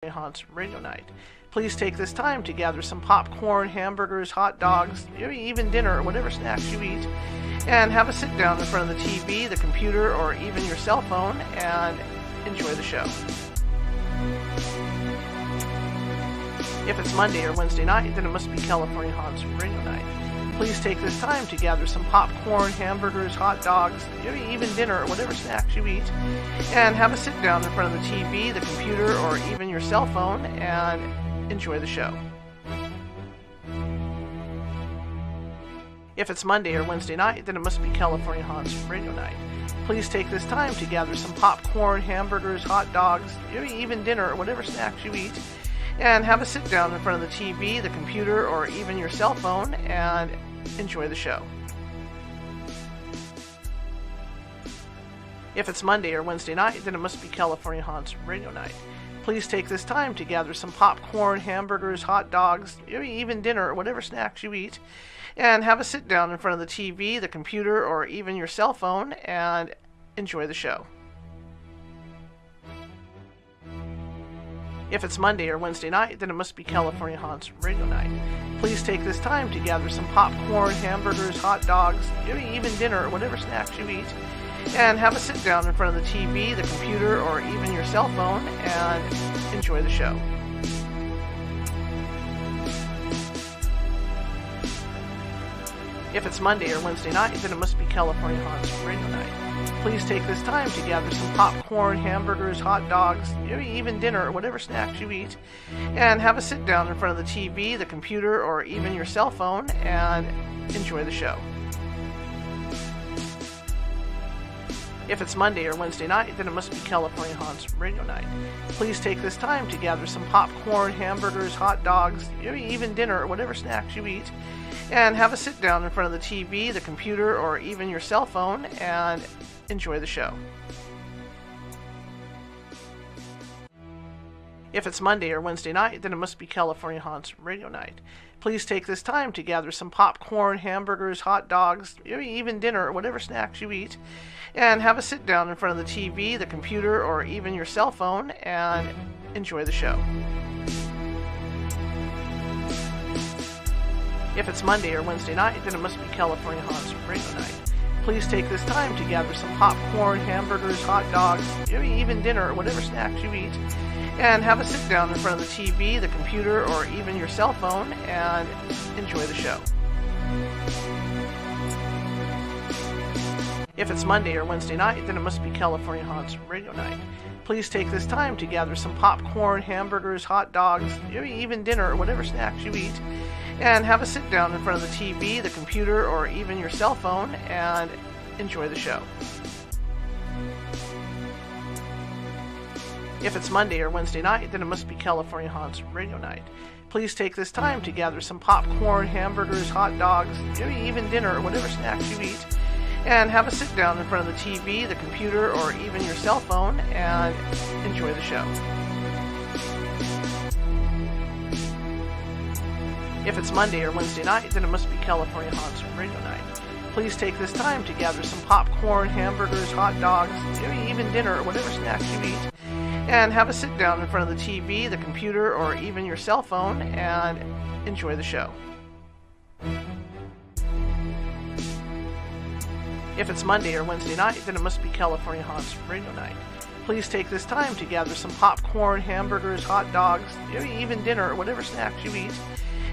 Haunts Radio Night. Please take this time to gather some popcorn, hamburgers, hot dogs, maybe even dinner or whatever snacks you eat, and have a sit down in front of the TV, the computer, or even your cell phone and enjoy the show. If it's Monday or Wednesday night, then it must be California Haunts Radio Night. Please take this time to gather some popcorn, hamburgers, hot dogs, maybe even dinner or whatever snacks you eat, and have a sit down in front of the TV, the computer, or even your cell phone and enjoy the show. If it's Monday or Wednesday night, then it must be California Haunts Radio Night. Please take this time to gather some popcorn, hamburgers, hot dogs, maybe even dinner or whatever snacks you eat, and have a sit down in front of the TV, the computer, or even your cell phone and enjoy the show. If it's Monday or Wednesday night, then it must be California Haunts Radio Night. Please take this time to gather some popcorn, hamburgers, hot dogs, maybe even dinner or whatever snacks you eat, and have a sit down in front of the TV, the computer, or even your cell phone and enjoy the show. If it's Monday or Wednesday night, then it must be California Haunts Radio Night. Please take this time to gather some popcorn, hamburgers, hot dogs, maybe even dinner or whatever snacks you eat, and have a sit down in front of the TV, the computer, or even your cell phone and enjoy the show. If it's Monday or Wednesday night, then it must be California Haunts Radio Night. Please take this time to gather some popcorn, hamburgers, hot dogs, maybe even dinner or whatever snacks you eat, and have a sit down in front of the TV, the computer, or even your cell phone and enjoy the show. If it's Monday or Wednesday night, then it must be California Haunts Radio Night. Please take this time to gather some popcorn, hamburgers, hot dogs, maybe even dinner or whatever snacks you eat, and have a sit down in front of the TV, the computer, or even your cell phone and enjoy the show. If it's Monday or Wednesday night, then it must be California Haunts Radio Night. Please take this time to gather some popcorn, hamburgers, hot dogs, maybe even dinner or whatever snacks you eat, and have a sit down in front of the TV, the computer, or even your cell phone and enjoy the show. If it's Monday or Wednesday night, then it must be California Haunts Radio Night. Please take this time to gather some popcorn, hamburgers, hot dogs, maybe even dinner or whatever snacks you eat, and have a sit down in front of the TV, the computer, or even your cell phone and enjoy the show. If it's Monday or Wednesday night, then it must be California Haunts Radio Night. Please take this time to gather some popcorn, hamburgers, hot dogs, maybe even dinner or whatever snacks you eat, and have a sit down in front of the TV, the computer, or even your cell phone and enjoy the show. If it's Monday or Wednesday night, then it must be California Haunts Radio Night. Please take this time to gather some popcorn, hamburgers, hot dogs, maybe even dinner or whatever snacks you eat, and have a sit down in front of the TV, the computer, or even your cell phone and enjoy the show. If it's Monday or Wednesday night, then it must be California Haunts Radio Night. Please take this time to gather some popcorn, hamburgers, hot dogs, maybe even dinner or whatever snacks you eat, and have a sit down in front of the TV, the computer, or even your cell phone and enjoy the show. If it's Monday or Wednesday night, then it must be California Haunts Radio Night. Please take this time to gather some popcorn, hamburgers, hot dogs, maybe even dinner or whatever snacks you eat,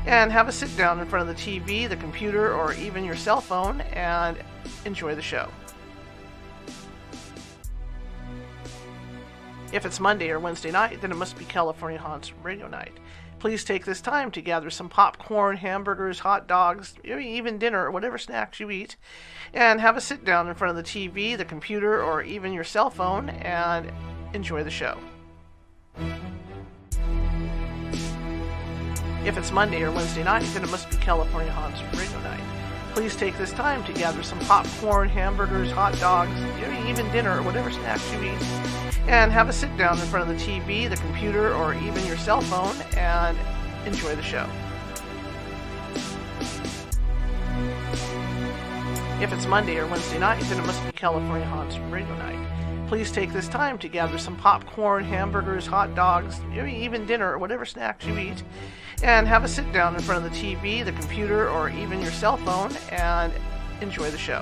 and have a sit down in front of the TV, the computer, or even your cell phone and enjoy the show. If it's Monday or Wednesday night, then it must be California Haunts Radio Night. Please take this time to gather some popcorn, hamburgers, hot dogs, maybe even dinner or whatever snacks you eat, and have a sit down in front of the TV, the computer, or even your cell phone and enjoy the show. If it's Monday or Wednesday night, then it must be California Haunts Radio Night. Please take this time to gather some popcorn, hamburgers, hot dogs, maybe even dinner or whatever snacks you eat, and have a sit down in front of the TV, the computer, or even your cell phone and enjoy the show. If it's Monday or Wednesday night, then it must be California Haunts Radio Night. please take this time to gather some popcorn, hamburgers, hot dogs, maybe even dinner or whatever snacks you eat, and have a sit down in front of the TV, the computer, or even your cell phone and enjoy the show.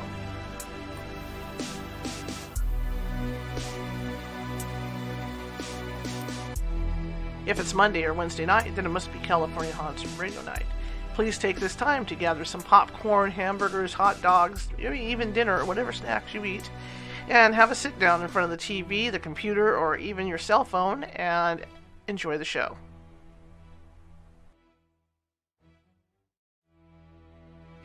If it's Monday or Wednesday night, then it must be California Haunts Radio Night. Please take this time to gather some popcorn, hamburgers, hot dogs, maybe even dinner or whatever snacks you eat, and have a sit down in front of the TV, the computer, or even your cell phone and enjoy the show.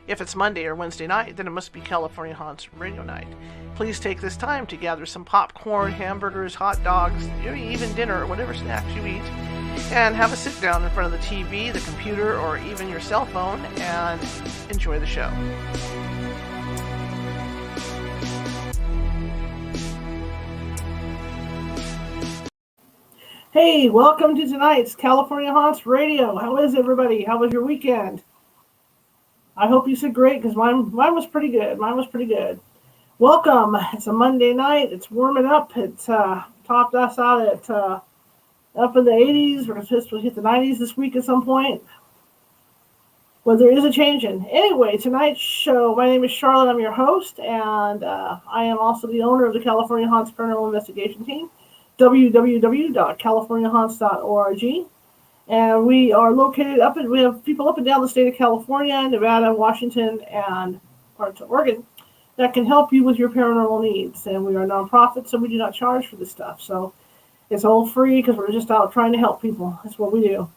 If it's Monday or Wednesday night, then it must be California Haunts Radio Night. Please take this time to gather some popcorn, hamburgers, hot dogs, maybe even dinner or whatever snacks you eat, and have a sit down in front of the TV, the computer, or even your cell phone and enjoy the show. Hey, welcome to tonight's California Haunts Radio. How is everybody? How was your weekend? I hope you said great, because mine was pretty good. Welcome. It's a Monday night. It's warming up. It's topped us out at up in the 80s. We're supposed to hit the 90s this week at some point. Well, there is a change in. Anyway, tonight's show, my name is Charlotte. I'm your host, and I am also the owner of the California Haunts Paranormal Investigation Team, www.californiahaunts.org. And we are located we have people up and down the state of California, Nevada, Washington, and parts of Oregon that can help you with your paranormal needs. And we are a nonprofit, so we do not charge for this stuff. So it's all free because we're just out trying to help people. That's what we do.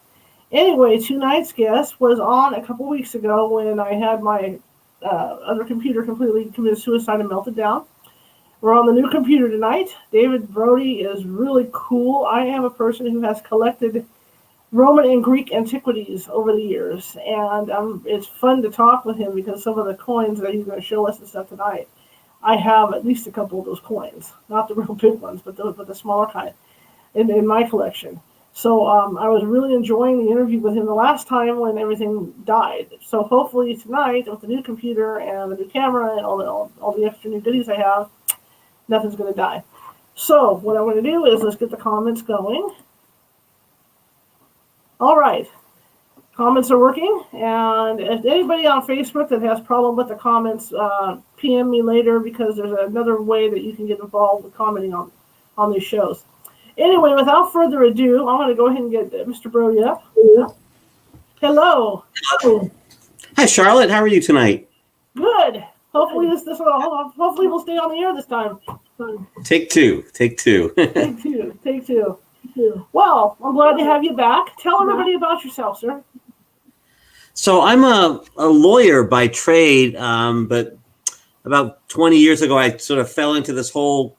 Anyway, tonight's guest was on a couple weeks ago when I had my other computer completely committed suicide and melted down. We're on the new computer tonight. David Brody is really cool. I am a person who has collected Roman and Greek antiquities over the years, and it's fun to talk with him because some of the coins that he's going to show us and stuff tonight, I have at least a couple of those coins, not the real big ones, but the smaller kind in my collection. So I was really enjoying the interview with him the last time when everything died. So hopefully tonight, with the new computer and the new camera and all the extra new goodies I have, nothing's going to die. So what I'm going to do is let's get the comments going. All right, comments are working, and if anybody on Facebook that has problem with the comments, PM me later, because there's another way that you can get involved with commenting on these shows. Anyway, without further ado, I'm going to go ahead and get Mr. Brody up. Hello. Hi, Charlotte. How are you tonight? Good. Hopefully hopefully we'll stay on the air this time. Take two. Take two. Well, I'm glad to have you back. Tell everybody about yourself, sir. So I'm a lawyer by trade, but about 20 years ago, I sort of fell into this whole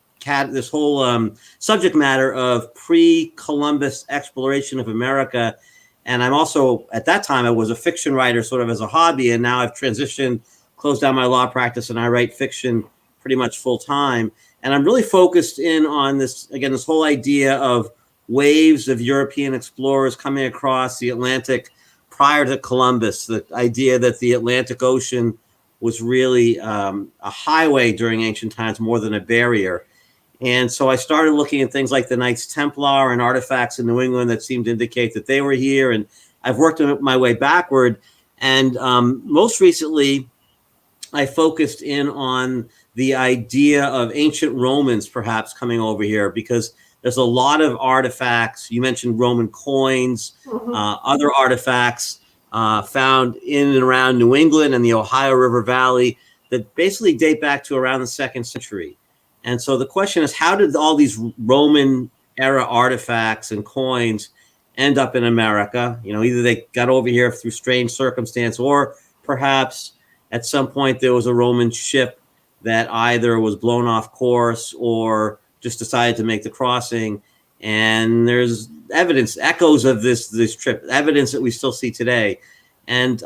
subject matter of pre-Columbus exploration of America. And I'm also, at that time, I was a fiction writer sort of as a hobby, and now I've transitioned, closed down my law practice, and I write fiction pretty much full time. And I'm really focused in on this whole idea of waves of European explorers coming across the Atlantic prior to Columbus, the idea that the Atlantic Ocean was really a highway during ancient times more than a barrier. And so I started looking at things like the Knights Templar and artifacts in New England that seemed to indicate that they were here. And I've worked my way backward. And most recently, I focused in on the idea of ancient Romans perhaps coming over here, because there's a lot of artifacts. You mentioned Roman coins, other artifacts found in and around New England and the Ohio River Valley that basically date back to around the 2nd century. And so the question is, how did all these Roman era artifacts and coins end up in America? You know, either they got over here through strange circumstance, or perhaps at some point there was a Roman ship that either was blown off course or just decided to make the crossing. And there's evidence, echoes of this trip, evidence that we still see today. And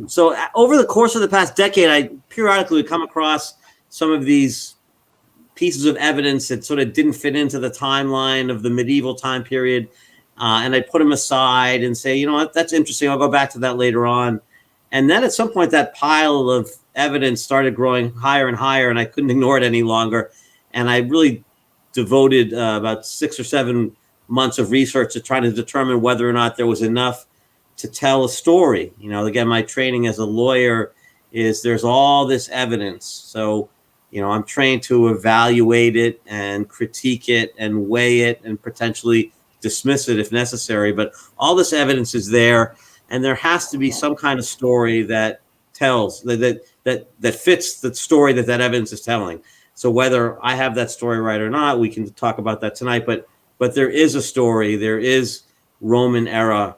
so over the course of the past decade, I periodically would come across some of these pieces of evidence that sort of didn't fit into the timeline of the medieval time period. And I'd put them aside and say, you know what, that's interesting. I'll go back to that later on. And then at some point, that pile of evidence started growing higher and higher, and I couldn't ignore it any longer. And I really devoted about 6 or 7 months of research to trying to determine whether or not there was enough to tell a story. Again, my training as a lawyer is there's all this evidence. So, I'm trained to evaluate it and critique it and weigh it and potentially dismiss it if necessary. But all this evidence is there, and there has to be some kind of story that tells that fits the story that evidence is telling. So whether I have that story right or not, we can talk about that tonight. But there is a story. There is Roman era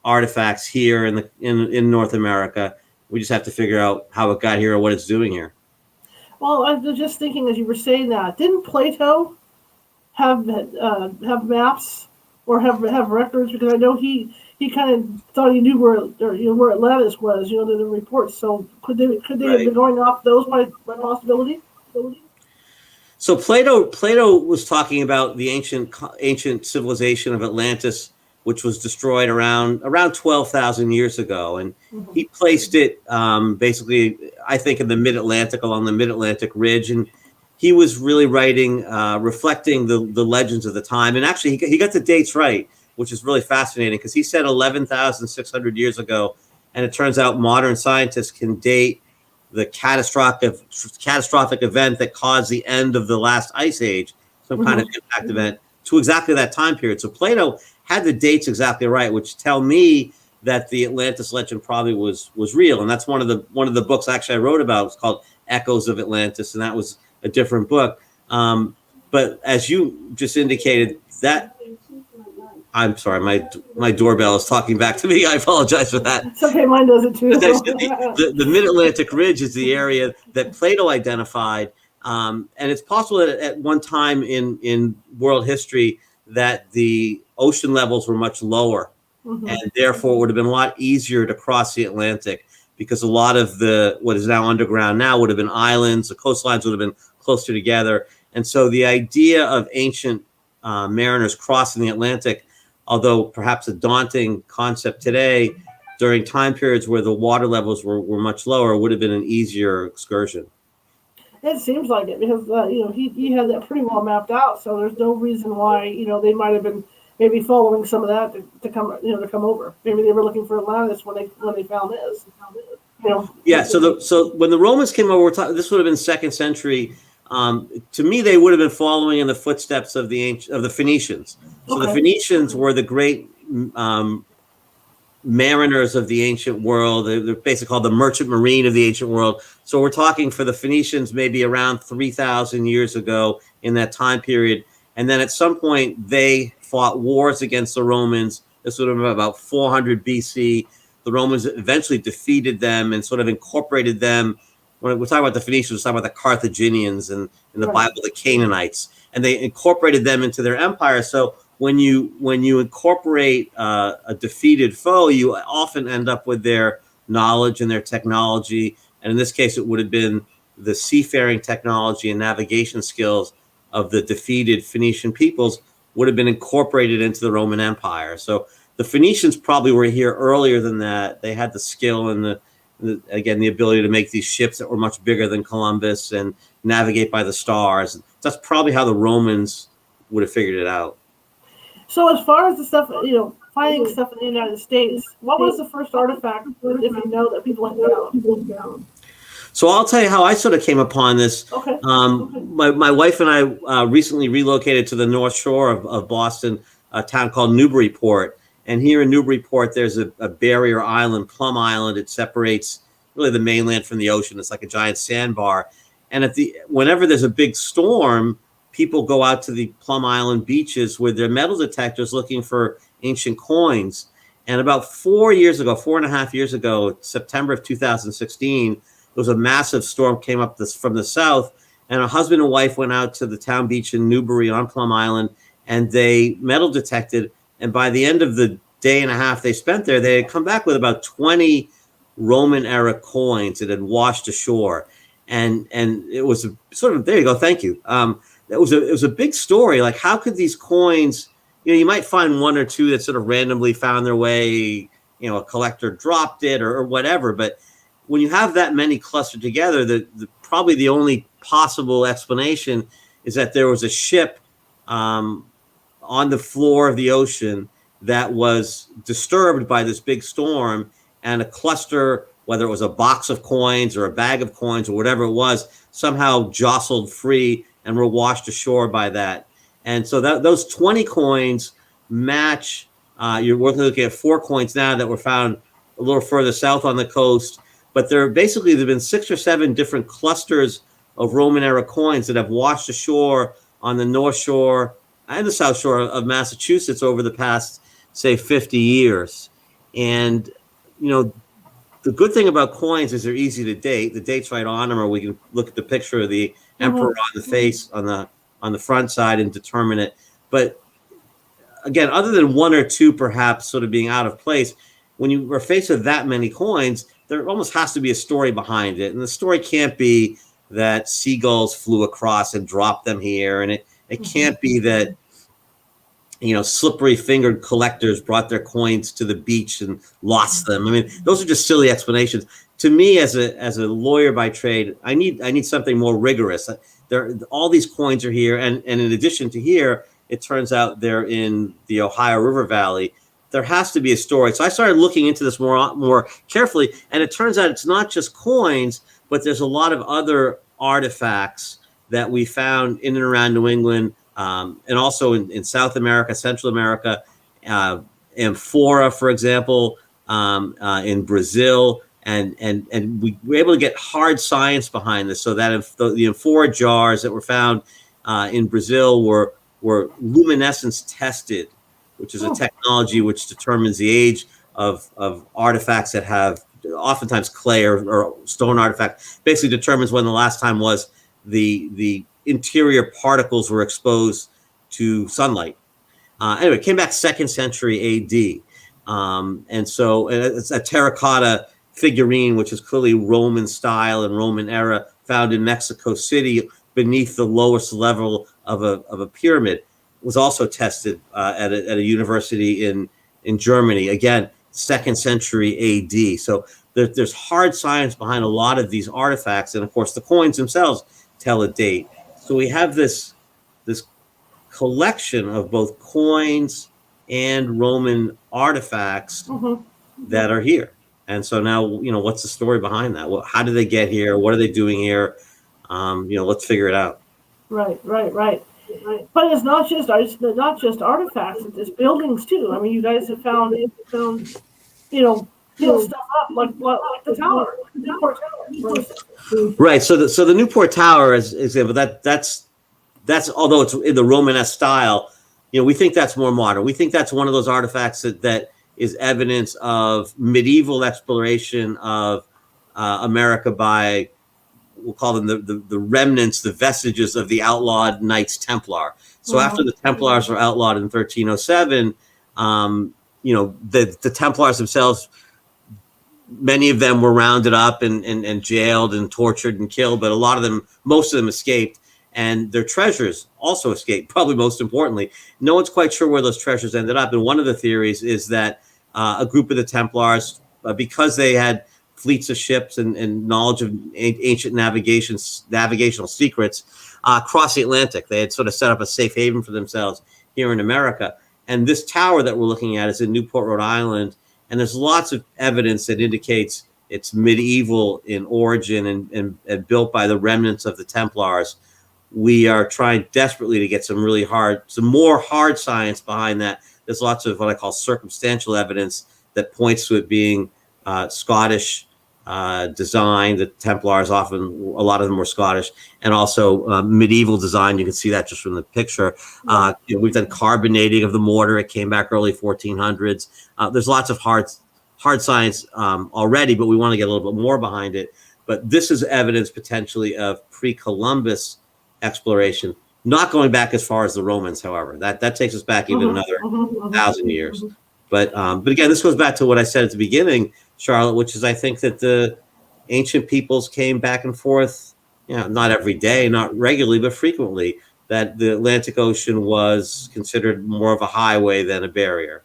artifacts here in North America. We just have to figure out how it got here or what it's doing here. Well, I was just thinking as you were saying that, didn't Plato have maps or have records? Because I know he kind of thought he knew where Atlantis was. The reports. So could they have been going off those by possibility? So Plato was talking about the ancient civilization of Atlantis, which was destroyed around 12,000 years ago, and he placed it basically, I think, in the Mid-Atlantic, along the Mid-Atlantic Ridge, and he was really writing, reflecting the legends of the time. And actually, he got the dates right, which is really fascinating because he said 11,600 years ago, and it turns out modern scientists can date the catastrophic event that caused the end of the last ice age, some kind of impact event, to exactly that time period. So Plato had the dates exactly right, which tell me that the Atlantis legend probably was real. And that's one of the books actually I wrote about. It's called Echoes of Atlantis, and that was a different book. But as you just indicated, that I'm sorry, my doorbell is talking back to me. I apologize for that. It's okay, mine does it too. The Mid-Atlantic Ridge is the area that Plato identified, and it's possible that at one time in world history that the ocean levels were much lower, and therefore it would have been a lot easier to cross the Atlantic because a lot of what is now underground now would have been islands. The coastlines would have been closer together, and so the idea of ancient mariners crossing the Atlantic, although perhaps a daunting concept today, during time periods where the water levels were much lower, would have been an easier excursion. It seems like it because he had that pretty well mapped out, so there's no reason why they might have been maybe following some of that to come over. Maybe they were looking for Atlantis when they found this. Yeah. So when the Romans came over, this would have been 2nd century. To me, they would have been following in the footsteps of the Phoenicians. So the Phoenicians were the great mariners of the ancient world. They're basically called the merchant marine of the ancient world. So we're talking for the Phoenicians maybe around 3,000 years ago in that time period. And then at some point they fought wars against the Romans. This would have been about 400 BC. The Romans eventually defeated them and sort of incorporated them. When we're talking about the Phoenicians, we're talking about the Carthaginians and in the Bible, the Canaanites, and they incorporated them into their empire. So when you incorporate a defeated foe, you often end up with their knowledge and their technology. And in this case, it would have been the seafaring technology and navigation skills of the defeated Phoenician peoples would have been incorporated into the Roman Empire. So the Phoenicians probably were here earlier than that. They had the skill and the ability to make these ships that were much bigger than Columbus and navigate by the stars. That's probably how the Romans would have figured it out. So as far as the stuff, finding stuff in the United States, what was the first artifact, if you know, that people had found? So I'll tell you how I sort of came upon this. Okay. My wife and I recently relocated to the North Shore of Boston, a town called Newburyport. And here in Newburyport, there's a barrier island, Plum Island. It separates really the mainland from the ocean. It's like a giant sandbar. And whenever there's a big storm, people go out to the Plum Island beaches with their metal detectors looking for ancient coins. And about 4.5 years ago, September of 2016, there was a massive storm came up from the south, and a husband and wife went out to the town beach in Newbury on Plum Island, and they metal detected. And by the end of the day and a half they spent there, they had come back with about 20 Roman era coins that had washed ashore. And it was there you go. Thank you. It was a big story. Like, how could these coins, you might find one or two that sort of randomly found their way, a collector dropped it or whatever. But when you have that many clustered together, probably the only possible explanation is that there was a ship on the floor of the ocean that was disturbed by this big storm, and a cluster, whether it was a box of coins or a bag of coins or whatever it was, somehow jostled free and were washed ashore by that. And so those 20 coins match. You're looking at 4 coins now that were found a little further south on the coast, but there've been 6 or 7 different clusters of Roman era coins that have washed ashore on the North Shore and the South Shore of Massachusetts over the past, say, 50 years. And, the good thing about coins is they're easy to date. The date's right on them, or we can look at the picture of the emperor on the face on the front side and determine it. But again, other than 1 or 2 perhaps sort of being out of place, when you are faced with that many coins, there almost has to be a story behind it. And the story can't be that seagulls flew across and dropped them here. And it can't be that, slippery fingered collectors brought their coins to the beach and lost them. I mean, those are just silly explanations. To me, as a lawyer by trade, I need something more rigorous. All these coins are here. And in addition to here, it turns out they're in the Ohio River Valley. There has to be a story. So I started looking into this more carefully, and it turns out it's not just coins, but there's a lot of other artifacts that we found in and around New England, and also in South America, Central America, Emphora, for example, in Brazil, and we were able to get hard science behind this. So that if the Emphora jars that were found in Brazil were luminescence tested, which is a technology which determines the age of artifacts that have oftentimes clay or stone artifacts. Basically determines when the last time was the interior particles were exposed to sunlight. Anyway, it came back 2nd century AD. And so it's a terracotta figurine, which is clearly Roman style and Roman era, found in Mexico City beneath the lowest level of a pyramid. Was also tested at a university in Germany. Again, 2nd century AD. So there's hard science behind a lot of these artifacts, and of course the coins themselves tell a date. So we have this collection of both coins and Roman artifacts that are here. And so now, what's the story behind that? Well, how did they get here? What are they doing here? Let's figure it out. Right. But it's not just artifacts; it's buildings too. I mean, you guys have found built stuff up like the tower, Newport Tower. Right. So the Newport Tower is example that's although it's in the Romanesque style, we think that's more modern. We think that's one of those artifacts that is evidence of medieval exploration of America by, we'll call them the remnants, the vestiges of the outlawed Knights Templar. So after the Templars were outlawed in 1307, the Templars themselves, many of them were rounded up and jailed and tortured and killed, but most of them escaped, and their treasures also escaped, probably most importantly. No one's quite sure where those treasures ended up, and one of the theories is that a group of the Templars, because they had fleets of ships and knowledge of ancient navigational secrets, across the Atlantic. They had sort of set up a safe haven for themselves here in America. And this tower that we're looking at is in Newport, Rhode Island. And there's lots of evidence that indicates it's medieval in origin and built by the remnants of the Templars. We are trying desperately to get some more hard science behind that. There's lots of what I call circumstantial evidence that points to it being Scottish design. The Templars a lot of them were Scottish, and also medieval design. You can see that just from the picture. We've done carbonating of the mortar. It came back early 1400s. There's lots of hard science already, but we want to get a little bit more behind it. But this is evidence potentially of pre-Columbus exploration, not going back as far as the Romans, however. That takes us back even another 1,000 years. But again, this goes back to what I said at the beginning, Charlotte, which is I think that the ancient peoples came back and forth, not every day, not regularly, but frequently, that the Atlantic Ocean was considered more of a highway than a barrier.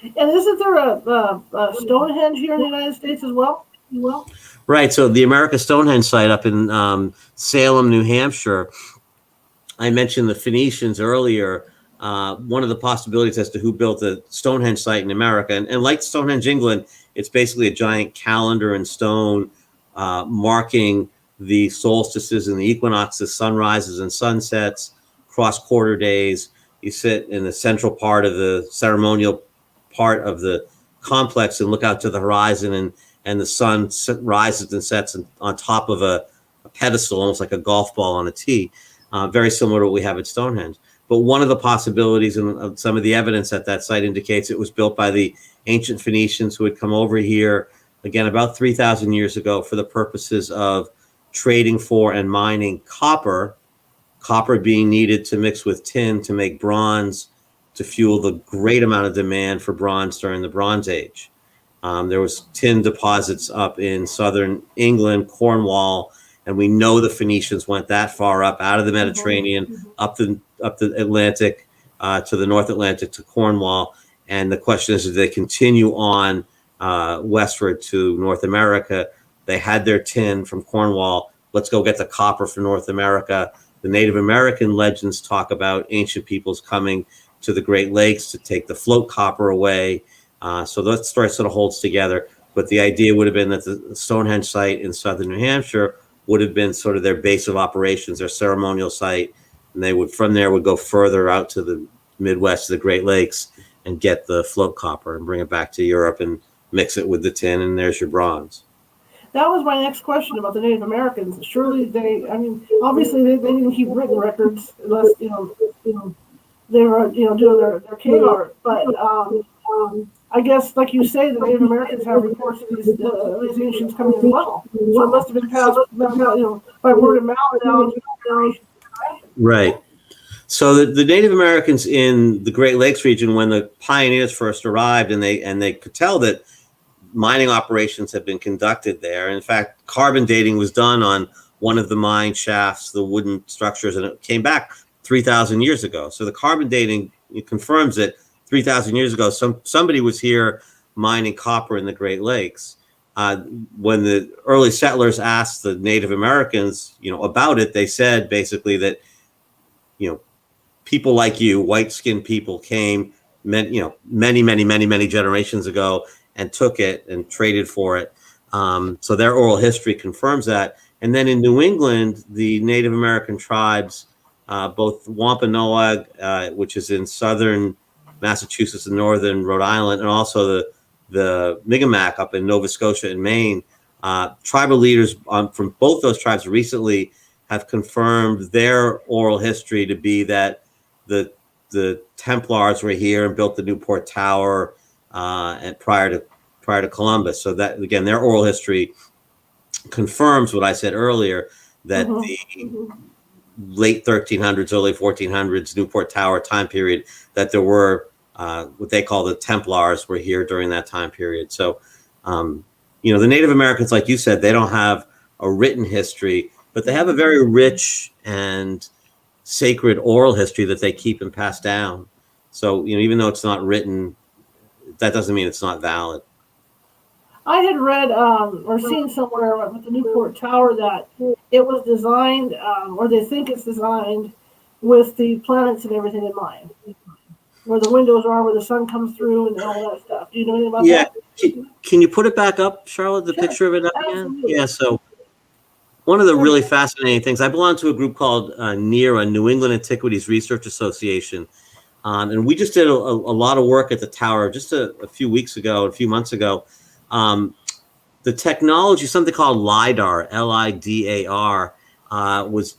And isn't there a Stonehenge here in the United States as well? Right. So the America Stonehenge site up in Salem, New Hampshire, I mentioned the Phoenicians earlier. One of the possibilities as to who built the Stonehenge site in America, and like Stonehenge, England, it's basically a giant calendar in stone marking the solstices and the equinoxes, sunrises and sunsets, cross-quarter days. You sit in the central part of the ceremonial part of the complex and look out to the horizon, and the sun rises and sets on top of a pedestal, almost like a golf ball on a tee, very similar to what we have at Stonehenge. But one of the possibilities and some of the evidence at that site indicates it was built by the ancient Phoenicians who had come over here, again, about 3,000 years ago for the purposes of trading for and mining copper being needed to mix with tin to make bronze, to fuel the great amount of demand for bronze during the Bronze Age. There was tin deposits up in southern England, Cornwall, and we know the Phoenicians went that far up out of the Mediterranean, up the Atlantic, to the North Atlantic, to Cornwall. And the question is, did they continue on westward to North America? They had their tin from Cornwall. Let's go get the copper from North America. The Native American legends talk about ancient peoples coming to the Great Lakes to take the float copper away. So that story sort of holds together. But the idea would have been that the Stonehenge site in southern New Hampshire would have been sort of their base of operations, their ceremonial site. And they would, from there, would go further out to the Midwest, to the Great Lakes, and get the float copper and bring it back to Europe and mix it with the tin, and there's your bronze. That was my next question about the Native Americans. Surely obviously they didn't keep written records unless, they were, doing their cave art. But I guess, like you say, the Native Americans have reports of these ancients coming as well. So it must have been passed, by word of mouth down to generation. Right. So the Native Americans in the Great Lakes region, when the pioneers first arrived, and they could tell that mining operations had been conducted there. In fact, carbon dating was done on one of the mine shafts, the wooden structures, and it came back 3,000 years ago. So the carbon dating confirms that 3,000 years ago, somebody was here mining copper in the Great Lakes. When the early settlers asked the Native Americans, about it, they said basically that, people like you, white-skinned people, came, many generations ago, and took it and traded for it. So their oral history confirms that. And then in New England, the Native American tribes, both Wampanoag, which is in southern Massachusetts and northern Rhode Island, and also the Mi'kmaq up in Nova Scotia and Maine, tribal leaders from both those tribes recently have confirmed their oral history to be that the Templars were here and built the Newport Tower and prior to Columbus. So that, again, their oral history confirms what I said earlier, that the late 1300s, early 1400s Newport Tower time period, that there were what they call the Templars were here during that time period. So, the Native Americans, like you said, they don't have a written history, but they have a very rich and sacred oral history that they keep and pass down. So, even though it's not written, that doesn't mean it's not valid. I had read or seen somewhere with the Newport Tower that it was designed, or they think it's designed, with the planets and everything in mind. Where the windows are, where the sun comes through, and all that stuff. Do you know anything about that? Yeah. Can you put it back up, Charlotte, the picture of it up again? Absolutely. Yeah, so one of the really fascinating things, I belong to a group called NERA, New England Antiquities Research Association. And we just did a lot of work at the tower just a few months ago. The technology, something called LIDAR, LIDAR, was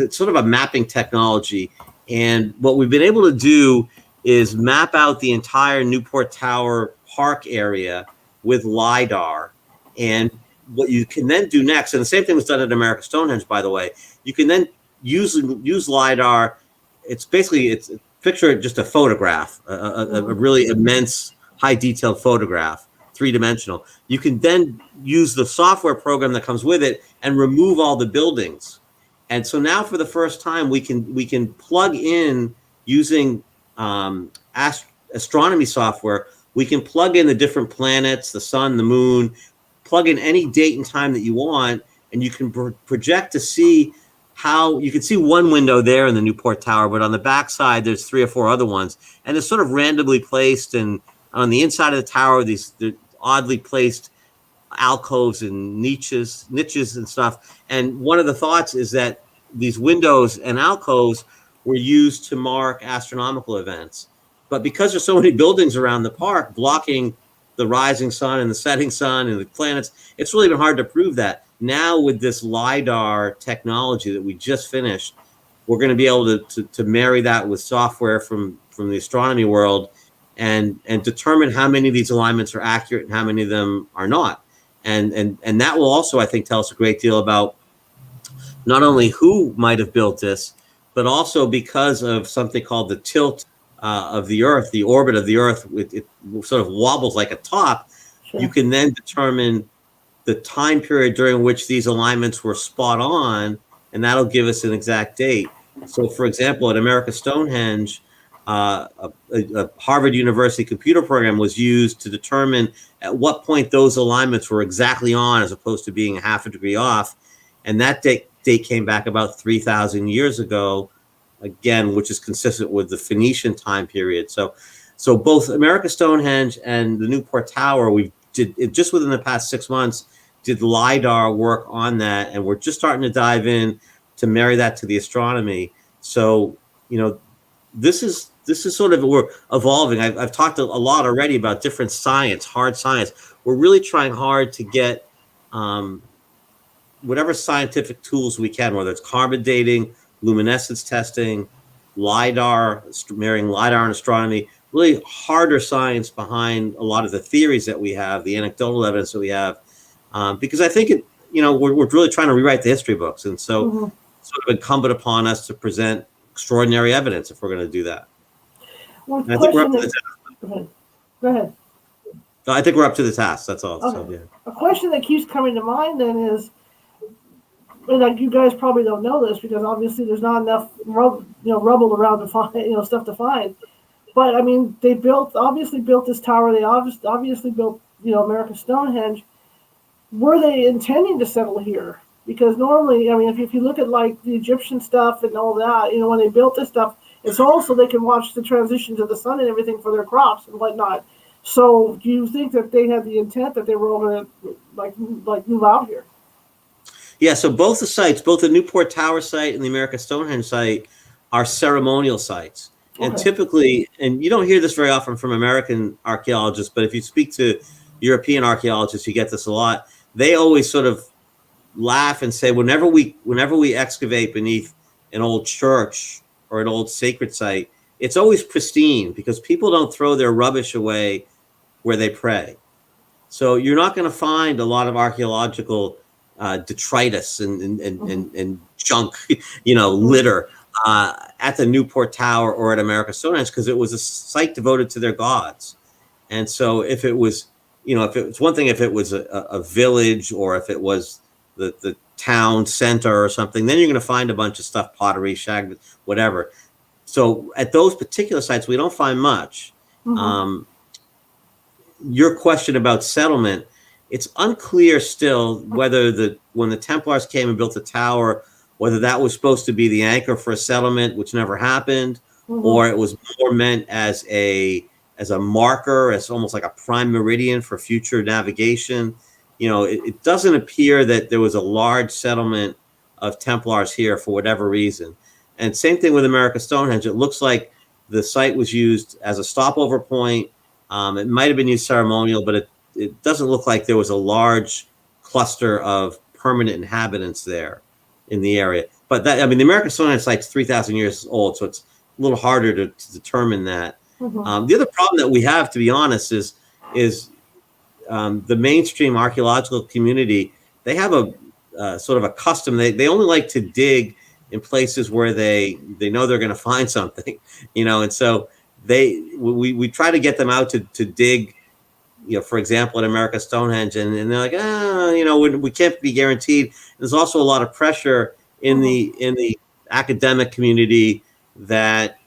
sort of a mapping technology. And what we've been able to do is map out the entire Newport Tower park area with LIDAR. And what you can then do next, and the same thing was done at America Stonehenge, by the way, you can then use LIDAR. It's picture it just a photograph, a really immense, high detailed photograph, 3-dimensional. You can then use the software program that comes with it and remove all the buildings. And so now for the first time, we can plug in using astronomy software. We can plug in the different planets, the sun, the moon, plug in any date and time that you want, and you can project to see how you can see one window there in the Newport Tower, but on the back side, there's 3 or 4 other ones. And they're sort of randomly placed. And on the inside of the tower, they're oddly placed alcoves and niches and stuff. And one of the thoughts is that these windows and alcoves were used to mark astronomical events. But because there's so many buildings around the park blocking the rising sun and the setting sun and the planets, it's really been hard to prove that. Now with this LiDAR technology that we just finished, we're going to be able to marry that with software from the astronomy world and determine how many of these alignments are accurate and how many of them are not. And that will also, I think, tell us a great deal about not only who might have built this, but also because of something called the tilt of the Earth, the orbit of the Earth, it sort of wobbles like a top. Sure. You can then determine the time period during which these alignments were spot on, and that'll give us an exact date. So, for example, at America Stonehenge, a Harvard University computer program was used to determine at what point those alignments were exactly on as opposed to being half a degree off. And that date came back about 3,000 years ago, again, which is consistent with the Phoenician time period. So both America Stonehenge and the Newport Tower, we did it just within the past 6 months, did LiDAR work on that. And we're just starting to dive in to marry that to the astronomy. So, this is sort of, we're evolving. I've talked a lot already about different science, hard science. We're really trying hard to get whatever scientific tools we can, whether it's carbon dating, luminescence testing, LiDAR, marrying LiDAR and astronomy, really harder science behind a lot of the theories that we have, the anecdotal evidence that we have, because I think we're really trying to rewrite the history books. And so it's sort of incumbent upon us to present extraordinary evidence if we're going to do that. Well, I think we're up to the task. Go ahead. I think we're up to the task. That's all. Okay. So, yeah. A question that keeps coming to mind then is, and like you guys probably don't know this because obviously there's not enough rubble around to find stuff to find. But I mean, they obviously built this tower. They obviously built America Stonehenge. Were they intending to settle here? Because normally, I mean, if you look at like the Egyptian stuff and all that, when they built this stuff, it's also they can watch the transition to the sun and everything for their crops and whatnot. So, do you think that they had the intent that they were all going to like move out here? Yeah. So both the sites, both the Newport Tower site and the America Stonehenge site, are ceremonial sites. And typically, and you don't hear this very often from American archaeologists, but if you speak to European archaeologists, you get this a lot. They always sort of laugh and say, whenever we excavate beneath an old church or an old sacred site, it's always pristine because people don't throw their rubbish away where they pray. So you're not going to find a lot of archaeological detritus and junk, litter at the Newport Tower or at America Stonehenge because it was a site devoted to their gods. And so if it was, if it's one thing if it was a village or if it was the town center or something, then you're going to find a bunch of stuff, pottery, shag, whatever. So at those particular sites, we don't find much. Your question about settlement, it's unclear still whether when the Templars came and built the tower, whether that was supposed to be the anchor for a settlement, which never happened, or it was more meant as a marker, as almost like a prime meridian for future navigation. It doesn't appear that there was a large settlement of Templars here for whatever reason. And same thing with America Stonehenge. It looks like the site was used as a stopover point. It might have been used ceremonial, but it doesn't look like there was a large cluster of permanent inhabitants there in the area. But the America Stonehenge site's 3,000 years old, so it's a little harder to determine that. The other problem that we have, to be honest, is the mainstream archaeological community. They have a sort of a custom. They only like to dig in places where they know they're going to find something, and so we try to get them out to dig, for example, at America Stonehenge, and they're like, we can't be guaranteed. There's also a lot of pressure in the academic community that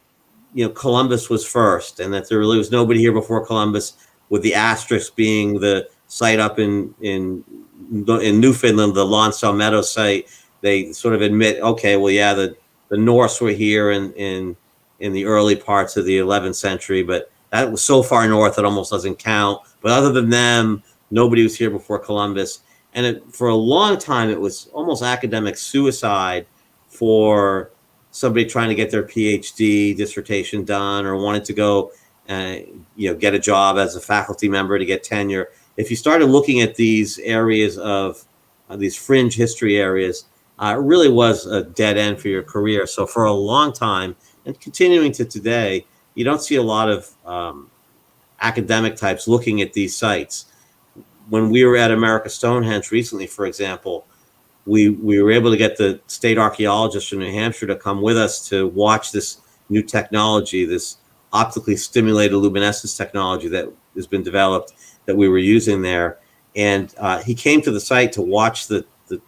Columbus was first, and that there really was nobody here before Columbus, with the asterisk being the site up in Newfoundland, the Lonsdale Meadows site, they sort of admit, okay, well, yeah, the Norse were here in the early parts of the 11th century, but that was so far north it almost doesn't count. But other than them, nobody was here before Columbus. And for a long time, it was almost academic suicide for somebody trying to get their PhD dissertation done or wanted to go, get a job as a faculty member to get tenure. If you started looking at these areas of these fringe history areas, it really was a dead end for your career. So for a long time, and continuing to today, you don't see a lot of academic types looking at these sites. When we were at America Stonehenge recently, for example, we were able to get the state archaeologists from New Hampshire to come with us to watch this new technology, this optically stimulated luminescence technology that has been developed that we were using there. And he came to the site to watch the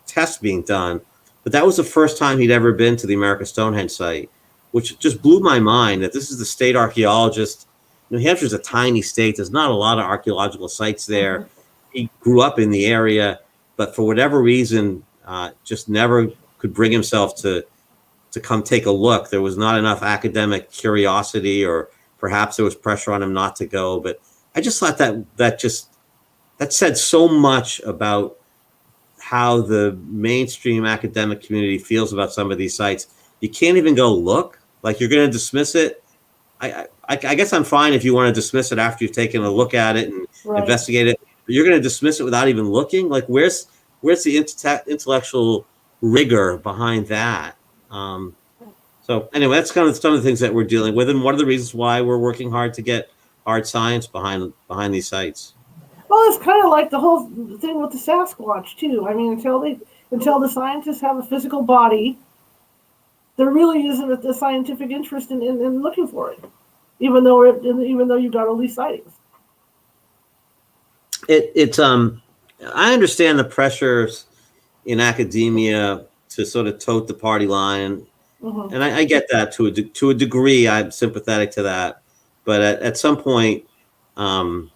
test being done. But that was the first time he'd ever been to the America Stonehenge site, which just blew my mind that this is the state archaeologist. New Hampshire's a tiny state. There's not a lot of archaeological sites there. He grew up in the area, but for whatever reason, just never could bring himself to come take a look. There was not enough academic curiosity, or perhaps there was pressure on him not to go. But I just thought that said so much about how the mainstream academic community feels about some of these sites. You can't even go look. Like, you're going to dismiss it. I guess I'm fine if you want to dismiss it after you've taken a look at it and investigate it. But you're going to dismiss it without even looking. Like, where's the intellectual rigor behind that? So anyway, that's kind of some of the things that we're dealing with, and one of the reasons why we're working hard to get hard science behind these sites. Well, it's kind of like the whole thing with the Sasquatch too. I mean, until the scientists have a physical body, there really isn't the scientific interest in looking for it, even though you've got all these sightings. I understand the pressures in academia to sort of tote the party line, and I get that to a degree. I'm sympathetic to that, but at some point, I